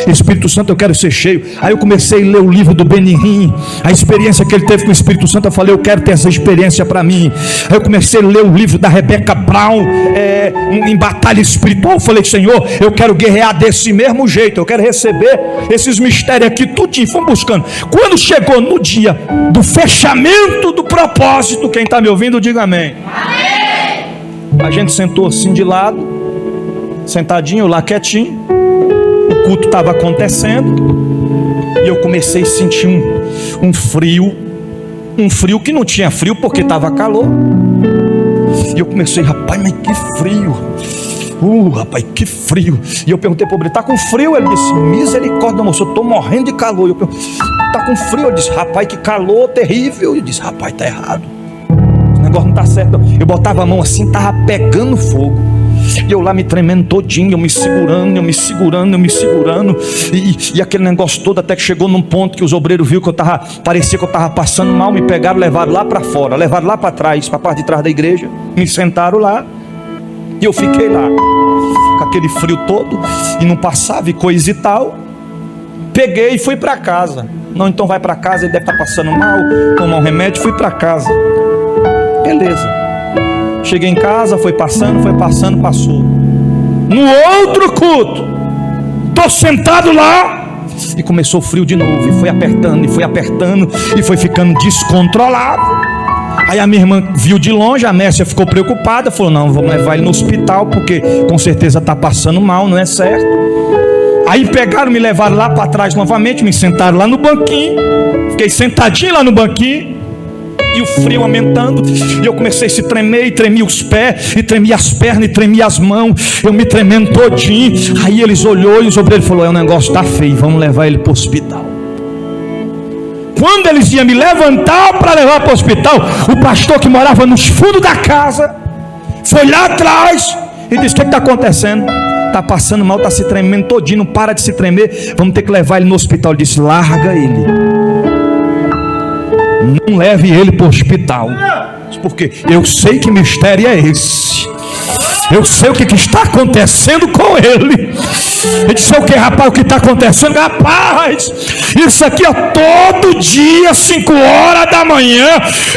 Espírito Santo, eu quero ser cheio. Aí eu comecei a ler o livro do Benihim, a experiência que ele teve com o Espírito Santo. Eu falei, eu quero ter essa experiência para mim. Aí eu comecei a ler o livro da Rebecca Brown, em batalha espiritual. Eu falei, Senhor, eu quero guerrear desse mesmo jeito. Eu quero receber esses mistérios aqui, tudinho. Fomos buscando. Quando chegou no dia do fechamento do propósito, quem está me ouvindo, diga amém. Amém. A gente sentou assim de lado, sentadinho lá quietinho. O culto estava acontecendo e eu comecei a sentir um frio que não tinha frio porque estava calor. E eu comecei, rapaz, mas que frio. Rapaz, que frio. E eu perguntei para ele, tá com frio? Ele disse, misericórdia, moço, eu estou morrendo de calor. Eu perguntei, tá com frio? Ele disse, rapaz, que calor terrível. Eu disse, rapaz, tá errado, o negócio não tá certo. Eu botava a mão assim, tava pegando fogo. E eu lá me tremendo todinho, eu me segurando. E aquele negócio todo, até que chegou num ponto que os obreiros viram que parecia que eu estava passando mal. Me pegaram, levaram lá para fora, levaram lá para trás, para a parte de trás da igreja. Me sentaram lá. E eu fiquei lá, com aquele frio todo, e não passava e coisa e tal. Peguei e fui para casa. Não, então vai para casa, ele deve estar passando mal, tomar um remédio. Fui para casa. Beleza. Cheguei em casa, foi passando, passou. No outro culto, tô sentado lá, e começou o frio de novo, e foi apertando, e foi ficando descontrolado. Aí a minha irmã viu de longe, a Mércia ficou preocupada, falou, não, vamos levar ele no hospital, porque com certeza está passando mal, não é certo. Aí pegaram, me levaram lá para trás novamente, me sentaram lá no banquinho, fiquei sentadinho lá no banquinho, e o frio aumentando, e eu comecei a se tremer, e tremi os pés, e tremi as pernas, e tremi as mãos, eu me tremendo todinho. Aí eles olhou e os obreiros falaram, o negócio está feio, vamos levar ele para o hospital. Quando eles iam me levantar para levar para o hospital, o pastor que morava nos fundos da casa foi lá atrás e disse, o que está acontecendo? Está passando mal, está se tremendo todinho, não para de se tremer, vamos ter que levar ele no hospital. Ele disse, larga ele, não leve ele para o hospital, porque eu sei que mistério é esse, eu sei o que está acontecendo com ele. Ele disse, o que, rapaz, o que está acontecendo? Rapaz, isso aqui é todo dia, 5 horas da manhã,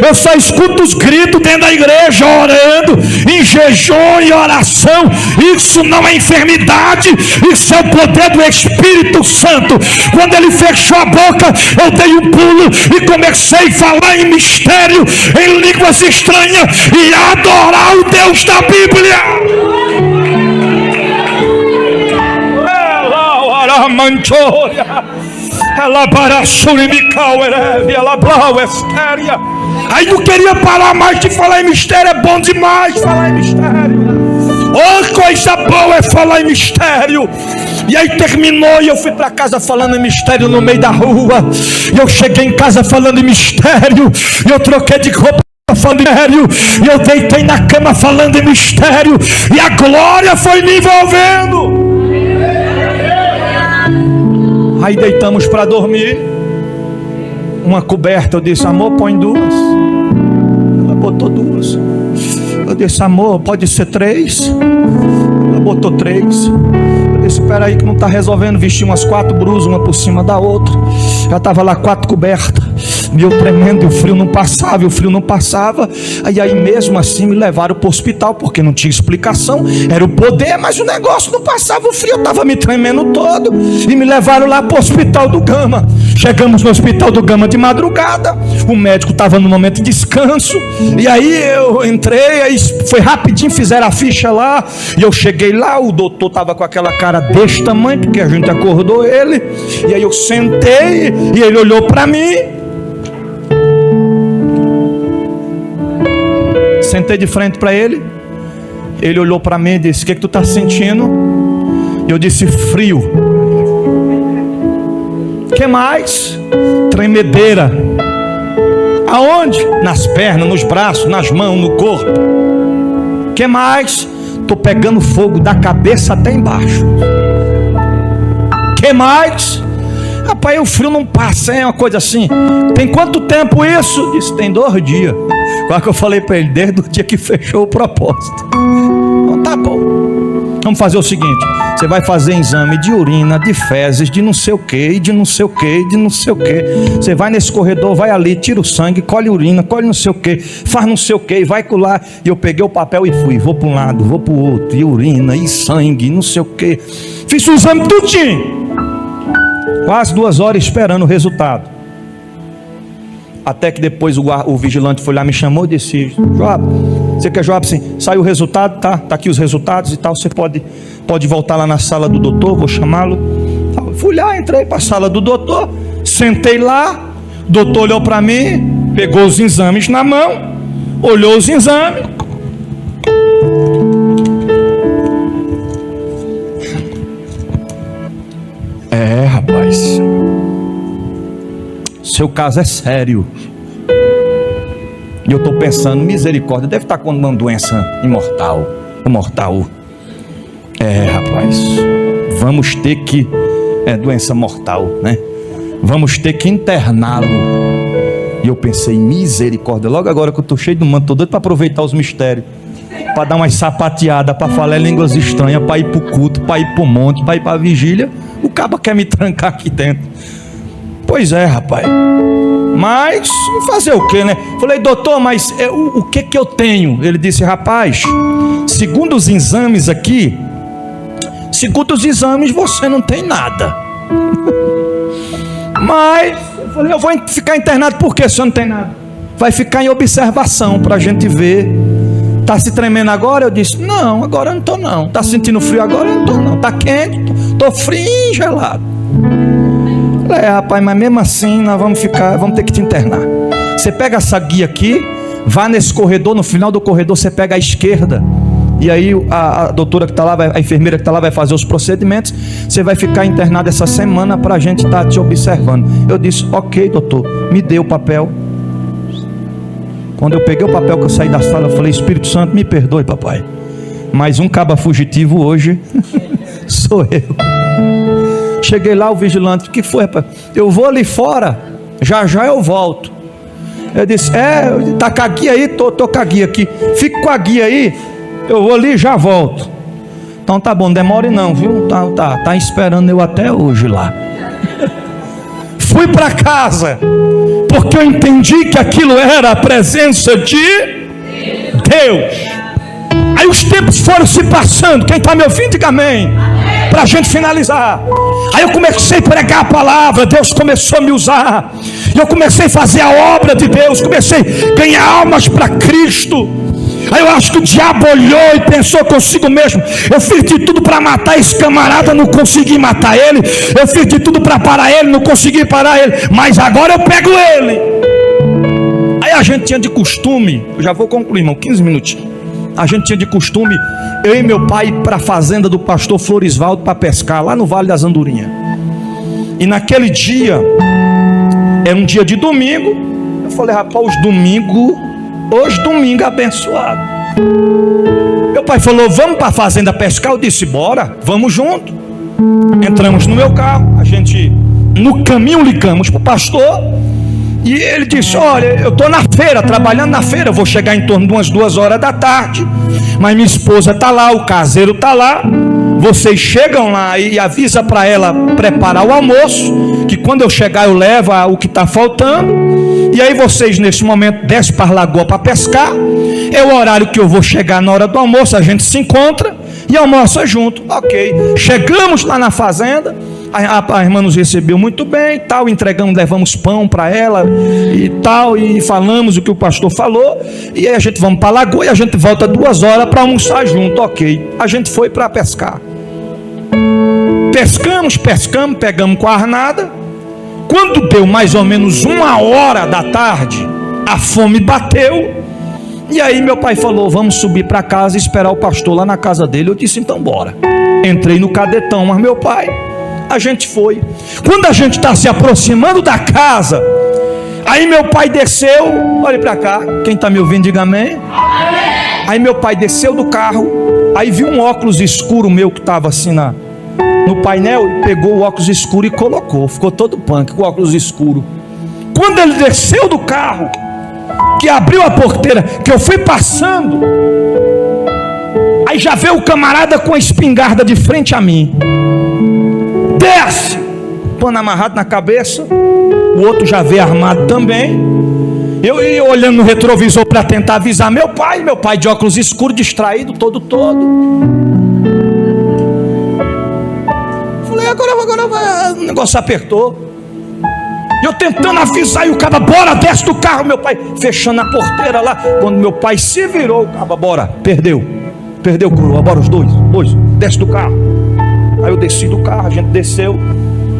eu só escuto os gritos dentro da igreja, orando, em jejum e oração. Isso não é enfermidade, isso é o poder do Espírito Santo. Quando ele fechou a boca, eu dei um pulo e comecei a falar em mistério, em línguas estranhas, e adorar o Deus da Bíblia. Aí não queria parar mais de falar em mistério. É bom demais falar em mistério. Oh, coisa boa é falar em mistério. E aí terminou e eu fui para casa falando em mistério no meio da rua. E eu cheguei em casa falando em mistério. E eu troquei de roupa falando em mistério. E eu deitei na cama falando em mistério. E a glória foi me envolvendo. Aí deitamos para dormir. Uma coberta, eu disse, amor, põe 2. Ela botou 2. Eu disse, amor, pode ser 3. Ela botou 3. Eu disse, espera aí que não está resolvendo. Vesti umas 4 brusas, uma por cima da outra. Já estava lá 4 cobertas. Meu tremendo, e o frio não passava. Aí mesmo assim me levaram para o hospital, porque não tinha explicação. Era o poder, mas o negócio não passava. O frio, eu estava me tremendo todo. E me levaram lá para o hospital do Gama. Chegamos no hospital do Gama de madrugada. O médico estava no momento de descanso. E aí eu entrei, aí foi rapidinho, fizeram a ficha lá. E eu cheguei lá, o doutor estava com aquela cara desse tamanho, porque a gente acordou ele. E aí eu sentei, e ele olhou para mim. Sentei de frente para ele. Ele olhou para mim e disse, o que tu está sentindo? Eu disse, frio. O que mais? Tremedeira. Aonde? Nas pernas, nos braços, nas mãos, no corpo. O que mais? Estou pegando fogo da cabeça até embaixo. O que mais? Rapaz, o frio não passa, é uma coisa assim. Tem quanto tempo isso? Disse, tem 2 dias. Quase que eu falei para ele, desde o dia que fechou o propósito. Então tá bom. Vamos fazer o seguinte: você vai fazer exame de urina, de fezes, de não sei o que, de não sei o que, de não sei o que. Você vai nesse corredor, vai ali, tira o sangue, colhe urina, colhe não sei o que, faz não sei o que, vai colar. E eu peguei o papel e fui, vou para um lado, vou para o outro, e urina, e sangue, não sei o que. Fiz o exame tudinho. Quase 2 horas esperando o resultado. Até que depois o vigilante foi lá, me chamou e disse: Joab, você quer, Joab? Sim, saiu o resultado, tá aqui os resultados e tal, você pode voltar lá na sala do doutor, vou chamá-lo. Fui lá, entrei para a sala do doutor, sentei lá, o doutor olhou para mim, pegou os exames na mão, olhou os exames. Rapaz, seu caso é sério. E eu estou pensando, misericórdia, deve estar com uma doença mortal. Rapaz, vamos ter que... doença mortal, né? Vamos ter que interná-lo. E eu pensei, misericórdia, logo agora que eu estou cheio do manto, estou doido para aproveitar os mistérios, para dar umas sapateadas, para falar línguas estranhas, para ir para o culto, para ir para o monte, para ir para a vigília. O caba quer me trancar aqui dentro. Pois é, rapaz. Mas fazer o que, né? Falei, doutor, mas o que eu tenho? Ele disse, rapaz, segundo os exames aqui, você não tem nada. Mas eu falei, eu vou ficar internado porque você não tem nada? Vai ficar em observação para a gente ver. Tá se tremendo agora? Eu disse, não, agora eu não tô não. Tá sentindo frio agora? Eu não tô não. Tá quente? Tô frio e gelado. Rapaz, mas mesmo assim nós vamos ter que te internar. Você pega essa guia aqui, vá nesse corredor, no final do corredor você pega a esquerda. E aí a doutora que está lá, a enfermeira que está lá vai fazer os procedimentos. Você vai ficar internado essa semana para a gente estar te observando. Eu disse, ok, doutor, me dê o papel. Quando eu peguei o papel que eu saí da sala, eu falei, Espírito Santo, me perdoe, papai, mas um caba fugitivo hoje sou eu. Cheguei lá, o vigilante, o que foi, rapaz? Eu vou ali fora, já eu volto. Eu disse, tá com a guia aí? Tô com a guia aqui. Fica com a guia aí, eu vou ali e já volto. Então tá bom, demore não, viu? Tá esperando eu até hoje lá. Fui para casa, porque eu entendi que aquilo era a presença de Deus. Aí os tempos foram se passando. Quem está me ouvindo, diga amém. Para a gente finalizar. Aí eu comecei a pregar a palavra. Deus começou a me usar. E eu comecei a fazer a obra de Deus. Comecei a ganhar almas para Cristo. Aí eu acho que o diabo olhou e pensou consigo mesmo, eu fiz de tudo para matar esse camarada, não consegui matar ele. Eu fiz de tudo para parar ele, não consegui parar ele, mas agora eu pego ele. Aí a gente tinha de costume, eu já vou concluir, irmão, 15 minutinhos. A gente tinha de costume, eu e meu pai, ir para a fazenda do pastor Florisvaldo para pescar, lá no Vale das Andorinhas. E naquele dia, era um dia de domingo. Eu falei, rapaz, hoje domingo abençoado. Meu pai falou, vamos para a fazenda pescar? Eu disse, bora, vamos junto. Entramos no meu carro, a gente no caminho ligamos para o pastor. E ele disse, olha, eu estou na feira, trabalhando na feira, vou chegar em torno de umas 2 horas da tarde, mas minha esposa está lá, o caseiro está lá. Vocês chegam lá e avisa para ela preparar o almoço, que quando eu chegar eu levo o que está faltando. E aí vocês nesse momento descem para a lagoa para pescar. É o horário que eu vou chegar na hora do almoço, a gente se encontra e almoça junto. Ok, chegamos lá na fazenda, a irmã nos recebeu muito bem, tal, entregamos, levamos pão para ela e tal, e falamos o que o pastor falou. E aí a gente vamos para a lagoa e a gente volta 2 horas para almoçar junto. Ok, a gente foi para pescar. Pescamos, pegamos com a arnada. Quando deu mais ou menos 1 hora da tarde, a fome bateu. E aí meu pai falou, vamos subir para casa e esperar o pastor lá na casa dele. Eu disse, então bora. Entrei no cadetão, mas meu pai, a gente foi. Quando a gente está se aproximando da casa, aí meu pai desceu. Olhe para cá, quem está me ouvindo diga amém. Aí meu pai desceu do carro, aí viu um óculos escuro meu que estava assim no painel, e pegou o óculos escuro e colocou. Ficou todo punk com o óculos escuro. Quando ele desceu do carro, que abriu a porteira, que eu fui passando, aí já veio o camarada com a espingarda de frente a mim. Desce! Pano amarrado na cabeça. O outro já veio armado também. Eu ia olhando no retrovisor para tentar avisar meu pai de óculos escuros, distraído, todo. Falei, agora vai. O negócio apertou. Eu tentando avisar, e o cara, bora, desce do carro, meu pai fechando a porteira lá. Quando meu pai se virou, o cara, bora, perdeu, coroa, bora os dois, desce do carro. Aí eu desci do carro, a gente desceu,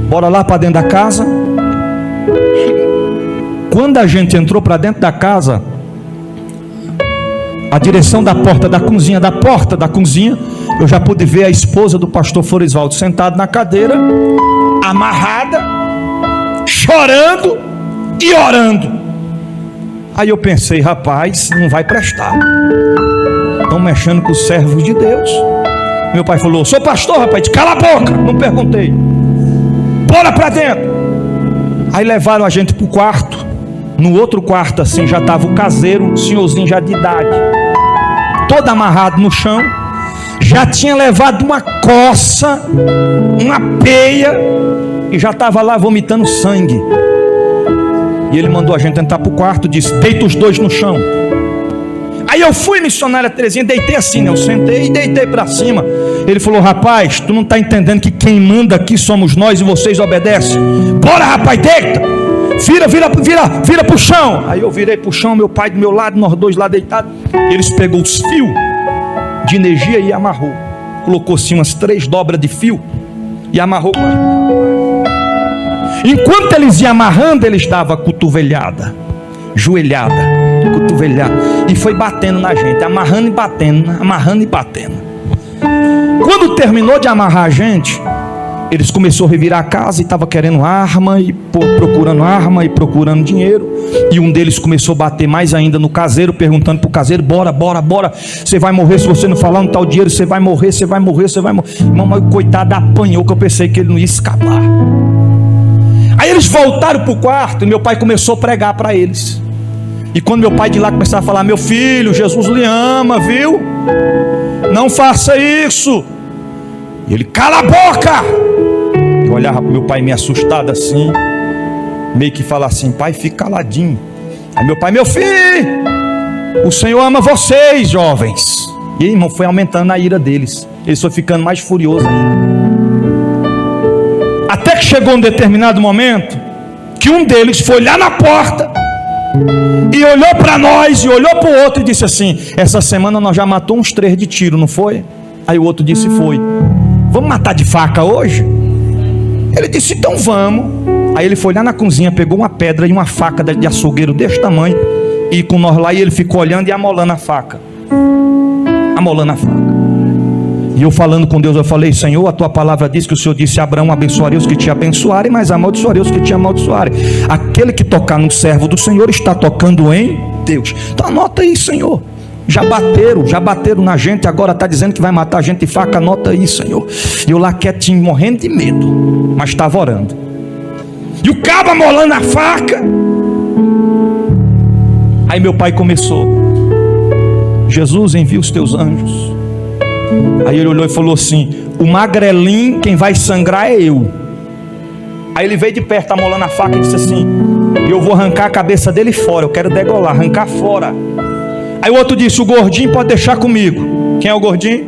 bora lá para dentro da casa. Quando a gente entrou para dentro da casa, a direção da porta da cozinha, eu já pude ver a esposa do pastor Florisvaldo sentada na cadeira, amarrada, chorando e orando. Aí eu pensei, rapaz, não vai prestar, estão mexendo com os servos de Deus. Meu pai falou, sou pastor, rapaz, cala a boca, não perguntei, bora pra dentro. Aí levaram a gente pro quarto. No outro quarto assim já estava o caseiro, um senhorzinho já de idade, todo amarrado no chão, já tinha levado uma coça, uma peia, e já estava lá vomitando sangue. E ele mandou a gente entrar para o quarto, disse, deita os dois no chão. Aí eu fui, missionária Terezinha, deitei assim, né? Eu sentei e deitei para cima. Ele falou, rapaz, tu não está entendendo que quem manda aqui somos nós e vocês obedecem? Bora, rapaz, deita, vira pro chão. Aí eu virei pro chão, meu pai do meu lado, nós dois lá deitados. Eles pegou os fios de energia e amarrou, colocou assim umas 3 dobras de fio e amarrou. Enquanto eles iam amarrando, eles davam cotovelhada, joelhada, cotovelhada, e foi batendo na gente, amarrando e batendo. Quando terminou de amarrar a gente, eles começaram a revirar a casa e estavam querendo arma, e procurando arma e procurando dinheiro. E um deles começou a bater mais ainda no caseiro, perguntando para o caseiro, bora, você vai morrer se você não falar onde está o dinheiro, você vai morrer. Mamãe, coitado, apanhou, que eu pensei que ele não ia escapar. Aí eles voltaram para o quarto e meu pai começou a pregar para eles. E quando meu pai de lá começava a falar, meu filho, Jesus lhe ama, viu? Não faça isso. E ele, cala a boca. Eu olhava para meu pai meio assustado assim, meio que falar assim, pai, fica caladinho. Aí meu pai, meu filho, o Senhor ama vocês, jovens. E irmão, foi aumentando a ira deles. Eles foram ficando mais furiosos ainda. Até que chegou um determinado momento que um deles foi lá na porta e olhou para nós e olhou para o outro e disse assim, essa semana nós já matou uns 3 de tiro, não foi? Aí o outro disse, foi. Vamos matar de faca hoje? Ele disse, então vamos. Aí ele foi lá na cozinha, pegou uma pedra e uma faca de açougueiro desse tamanho, e com nós lá, e ele ficou olhando e amolando a faca. E eu falando com Deus, eu falei, Senhor, a tua palavra diz que o Senhor disse a Abraão, abençoarei os que te abençoarem, mas amaldiçoarei os que te amaldiçoarem. Aquele que tocar no servo do Senhor está tocando em Deus. Então anota aí, Senhor. Já bateram na gente, agora está dizendo que vai matar a gente de faca, anota aí, Senhor. E eu lá quietinho, morrendo de medo, mas estava orando. E o cabo amolando a faca. Aí meu pai começou, Jesus, envia os teus anjos. Aí ele olhou e falou assim, o magrelinho, quem vai sangrar é eu. Aí ele veio de perto, amolando a faca, e disse assim, eu vou arrancar a cabeça dele fora, eu quero degolar, arrancar fora. Aí o outro disse, o gordinho pode deixar comigo. Quem é o gordinho?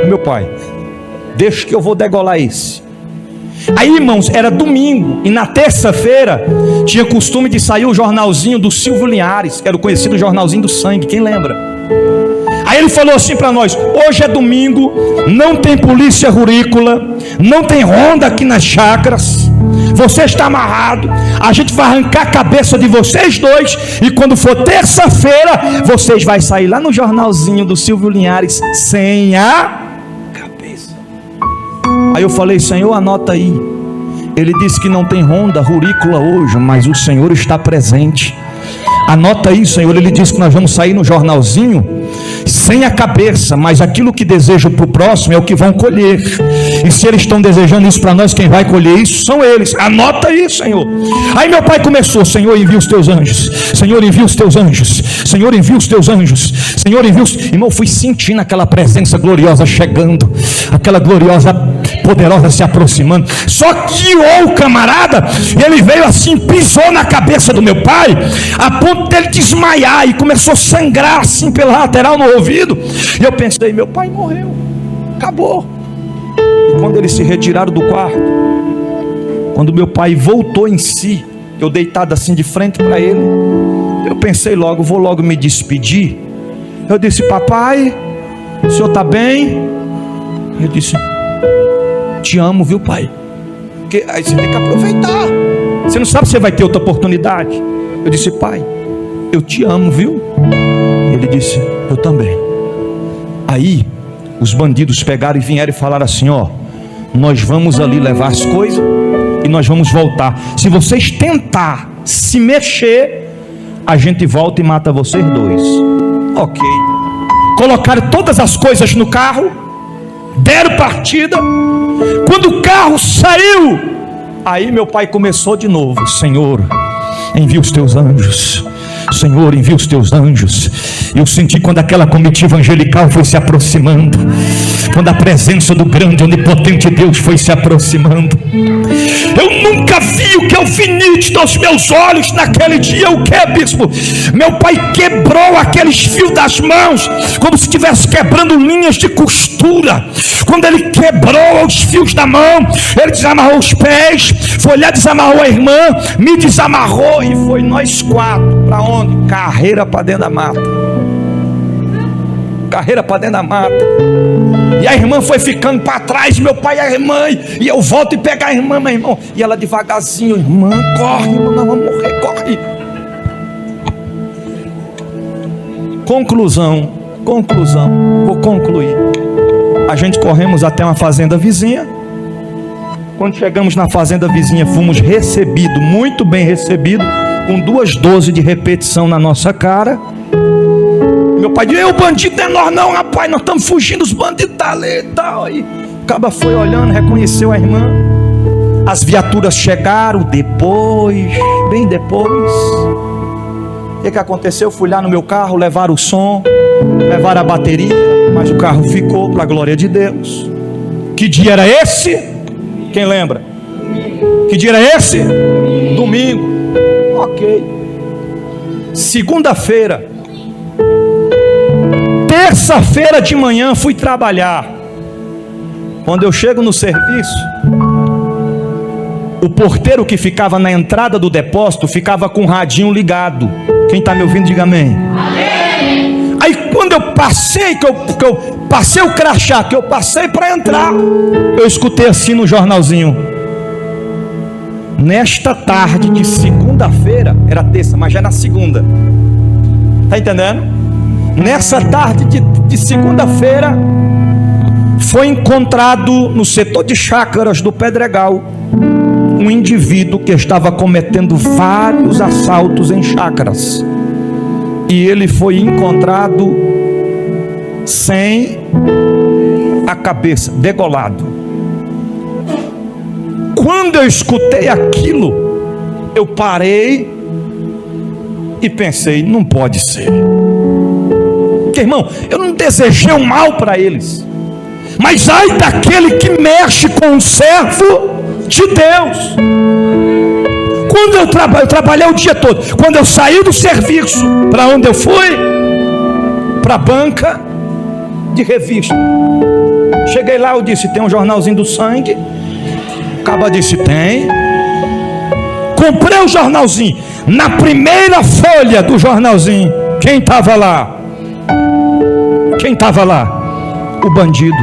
Meu pai. Deixa que eu vou degolar esse. Aí, irmãos, era domingo, e na terça-feira tinha costume de sair o jornalzinho do Silvio Linhares, que era o conhecido jornalzinho do sangue, quem lembra? Aí ele falou assim para nós, hoje é domingo, não tem polícia rurícola, não tem ronda aqui nas chácaras, você está amarrado, a gente vai arrancar a cabeça de vocês dois, e quando for terça-feira, vocês vão sair lá no jornalzinho do Silvio Linhares, sem a cabeça. Aí eu falei, Senhor, anota aí. Ele disse que não tem ronda rurícola hoje, mas o Senhor está presente. Anota aí, Senhor. Ele disse que nós vamos sair no jornalzinho sem a cabeça, mas aquilo que desejo para o próximo é o que vão colher. E se eles estão desejando isso para nós, quem vai colher isso são eles. Anota aí, Senhor. Aí meu pai começou: Senhor, envia os teus anjos. Senhor, envia os teus anjos. Senhor, envia os teus anjos. Senhor, envia os... Irmão, eu fui sentindo aquela presença gloriosa chegando, aquela gloriosa, poderosa se aproximando. Só que o camarada, ele veio assim, pisou na cabeça do meu pai, a ponto dele desmaiar, e começou a sangrar assim pela lateral no ouvido. E eu pensei: meu pai morreu, acabou. E quando eles se retiraram do quarto, quando meu pai voltou em si, eu deitado assim de frente para ele, eu pensei logo: vou logo me despedir. Eu disse: papai, o senhor está bem? Eu disse: te amo, viu, pai? Porque aí você tem que aproveitar, você não sabe se você vai ter outra oportunidade. Eu disse: pai, eu te amo, viu? Ele disse: eu também. Aí os bandidos pegaram e vieram e falaram assim: ó, nós vamos ali levar as coisas e nós vamos voltar. Se vocês tentar se mexer, a gente volta e mata vocês dois. Ok. Colocaram todas as coisas no carro, deram partida. Quando o carro saiu, aí meu pai começou de novo: Senhor, envia os teus anjos. Senhor, envia os teus anjos. Eu senti quando aquela comitiva angelical foi se aproximando, quando a presença do grande, onipotente Deus foi se aproximando. Eu nunca vi o que eu vi nítido aos meus olhos naquele dia. O que, bispo? Meu pai quebrou aqueles fios das mãos, como se estivesse quebrando linhas de costura. Quando ele quebrou os fios da mão, ele desamarrou os pés, foi lá, desamarrou a irmã, me desamarrou, e foi nós quatro. Para onde? Carreira para dentro da mata. Carreira para dentro da mata. E a irmã foi ficando para trás, meu pai e a irmã, e eu volto e pego a irmã, meu irmão, e ela devagarzinho: irmã, corre, nós vamos morrer, corre. Conclusão, vou concluir. A gente corremos até uma fazenda vizinha. Quando chegamos na fazenda vizinha, fomos recebidos, muito bem recebidos, com 2 doses de repetição na nossa cara. Meu pai disse: o bandido não é nós não, rapaz, nós estamos fugindo, os bandidos tá ali e tal. Aí o caba foi olhando, reconheceu a irmã. As viaturas chegaram depois, bem depois. O que aconteceu? Fui lá no meu carro, levaram o som, levaram a bateria, mas o carro ficou, para a glória de Deus. Que dia era esse? Quem lembra? Que dia era esse? Domingo. Ok. Segunda-feira, terça-feira de manhã fui trabalhar. Quando eu chego no serviço, o porteiro que ficava na entrada do depósito ficava com o radinho ligado. Quem está me ouvindo, diga amém. Amém. Aí quando eu passei, que eu passei o crachá, que eu passei para entrar, eu escutei assim no jornalzinho: nesta tarde de segunda-feira, era terça, mas já na segunda, tá entendendo? Nessa tarde de segunda-feira, foi encontrado no setor de chácaras do Pedregal um indivíduo que estava cometendo vários assaltos em chácaras, e ele foi encontrado sem a cabeça, degolado. Quando eu escutei aquilo, eu parei e pensei: não pode ser. Porque, irmão, eu não desejei o mal para eles, mas ai daquele que mexe com o servo de Deus. Quando eu trabalhei o dia todo. Quando eu saí do serviço, para onde eu fui? Para a banca de revista. Cheguei lá, eu disse: tem um jornalzinho do sangue? O caba disse: tem. Comprei o jornalzinho. Na primeira folha do jornalzinho, quem estava lá? Quem estava lá? O bandido,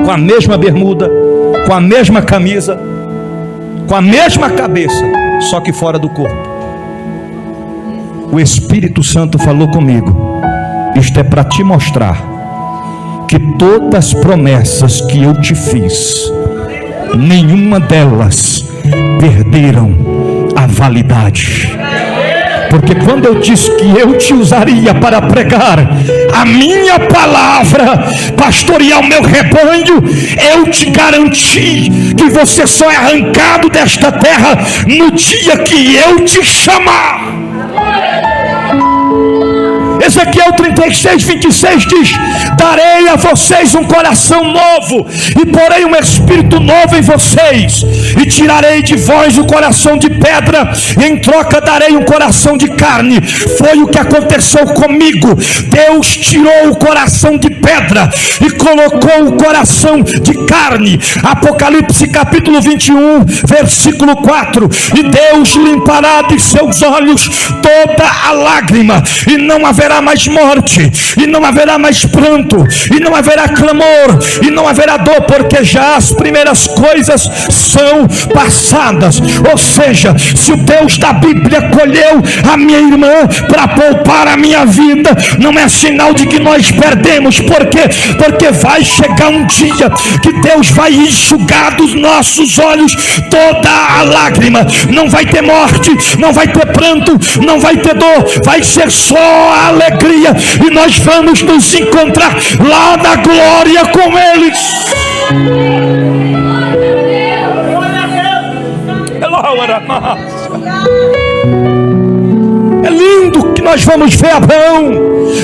com a mesma bermuda, com a mesma camisa, com a mesma cabeça, só que fora do corpo. O Espírito Santo falou comigo: isto é para te mostrar que todas as promessas que eu te fiz, nenhuma delas perderam a validade. Porque quando eu disse que eu te usaria para pregar a minha palavra, pastorear o meu rebanho, eu te garanti que você só é arrancado desta terra no dia que eu te chamar. Ezequiel 36, 26 diz: darei a vocês um coração novo, e porei um espírito novo em vocês, e tirarei de vós o coração de pedra, e em troca darei um coração de carne. Foi o que aconteceu comigo. Deus tirou o coração de pedra e colocou o coração de carne. Apocalipse capítulo 21, versículo 4: e Deus limpará de seus olhos toda a lágrima, e não haverá mais morte, e não haverá mais pranto, e não haverá clamor, e não haverá dor, porque já as primeiras coisas são passadas. Ou seja, se o Deus da Bíblia colheu a minha irmã para poupar a minha vida, não é sinal de que nós perdemos. Por quê? Porque vai chegar um dia que Deus vai enxugar dos nossos olhos toda a lágrima. Não vai ter morte, não vai ter pranto, não vai ter dor, vai ser só a alegria, e nós vamos nos encontrar lá na glória com eles. É lindo que nós vamos ver Abraão,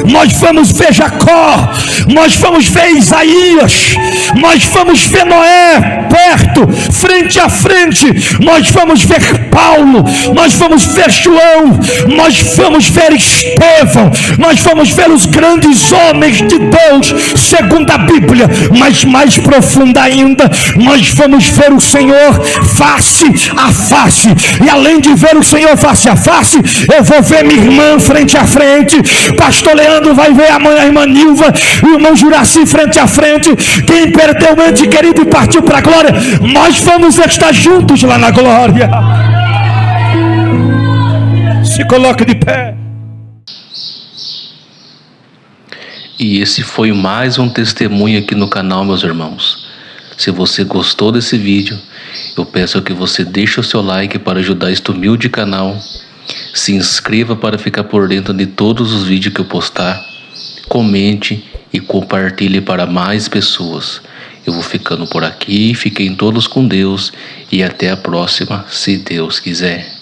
nós vamos ver Jacó, nós vamos ver Isaías, nós vamos ver Noé perto, frente a frente, nós vamos ver Paulo, nós vamos ver João, nós vamos ver Estevão, nós vamos ver os grandes homens de Deus segundo a Bíblia. Mas mais profunda ainda, nós vamos ver o Senhor face a face. E além de ver o Senhor face a face, eu vou ver minha irmã frente a frente, pastor Leandro vai ver a irmã Nilva, o irmão Juraci frente a frente. Quem perdeu o ente querido e partiu para a glória, nós vamos estar juntos lá na glória. Se coloque de pé. E esse foi mais um testemunho aqui no canal, meus irmãos. Se você gostou desse vídeo, eu peço que você deixe o seu like para ajudar este humilde canal. Se inscreva para ficar por dentro de todos os vídeos que eu postar. Comente e compartilhe para mais pessoas. Eu vou ficando por aqui. Fiquem todos com Deus e até a próxima, se Deus quiser.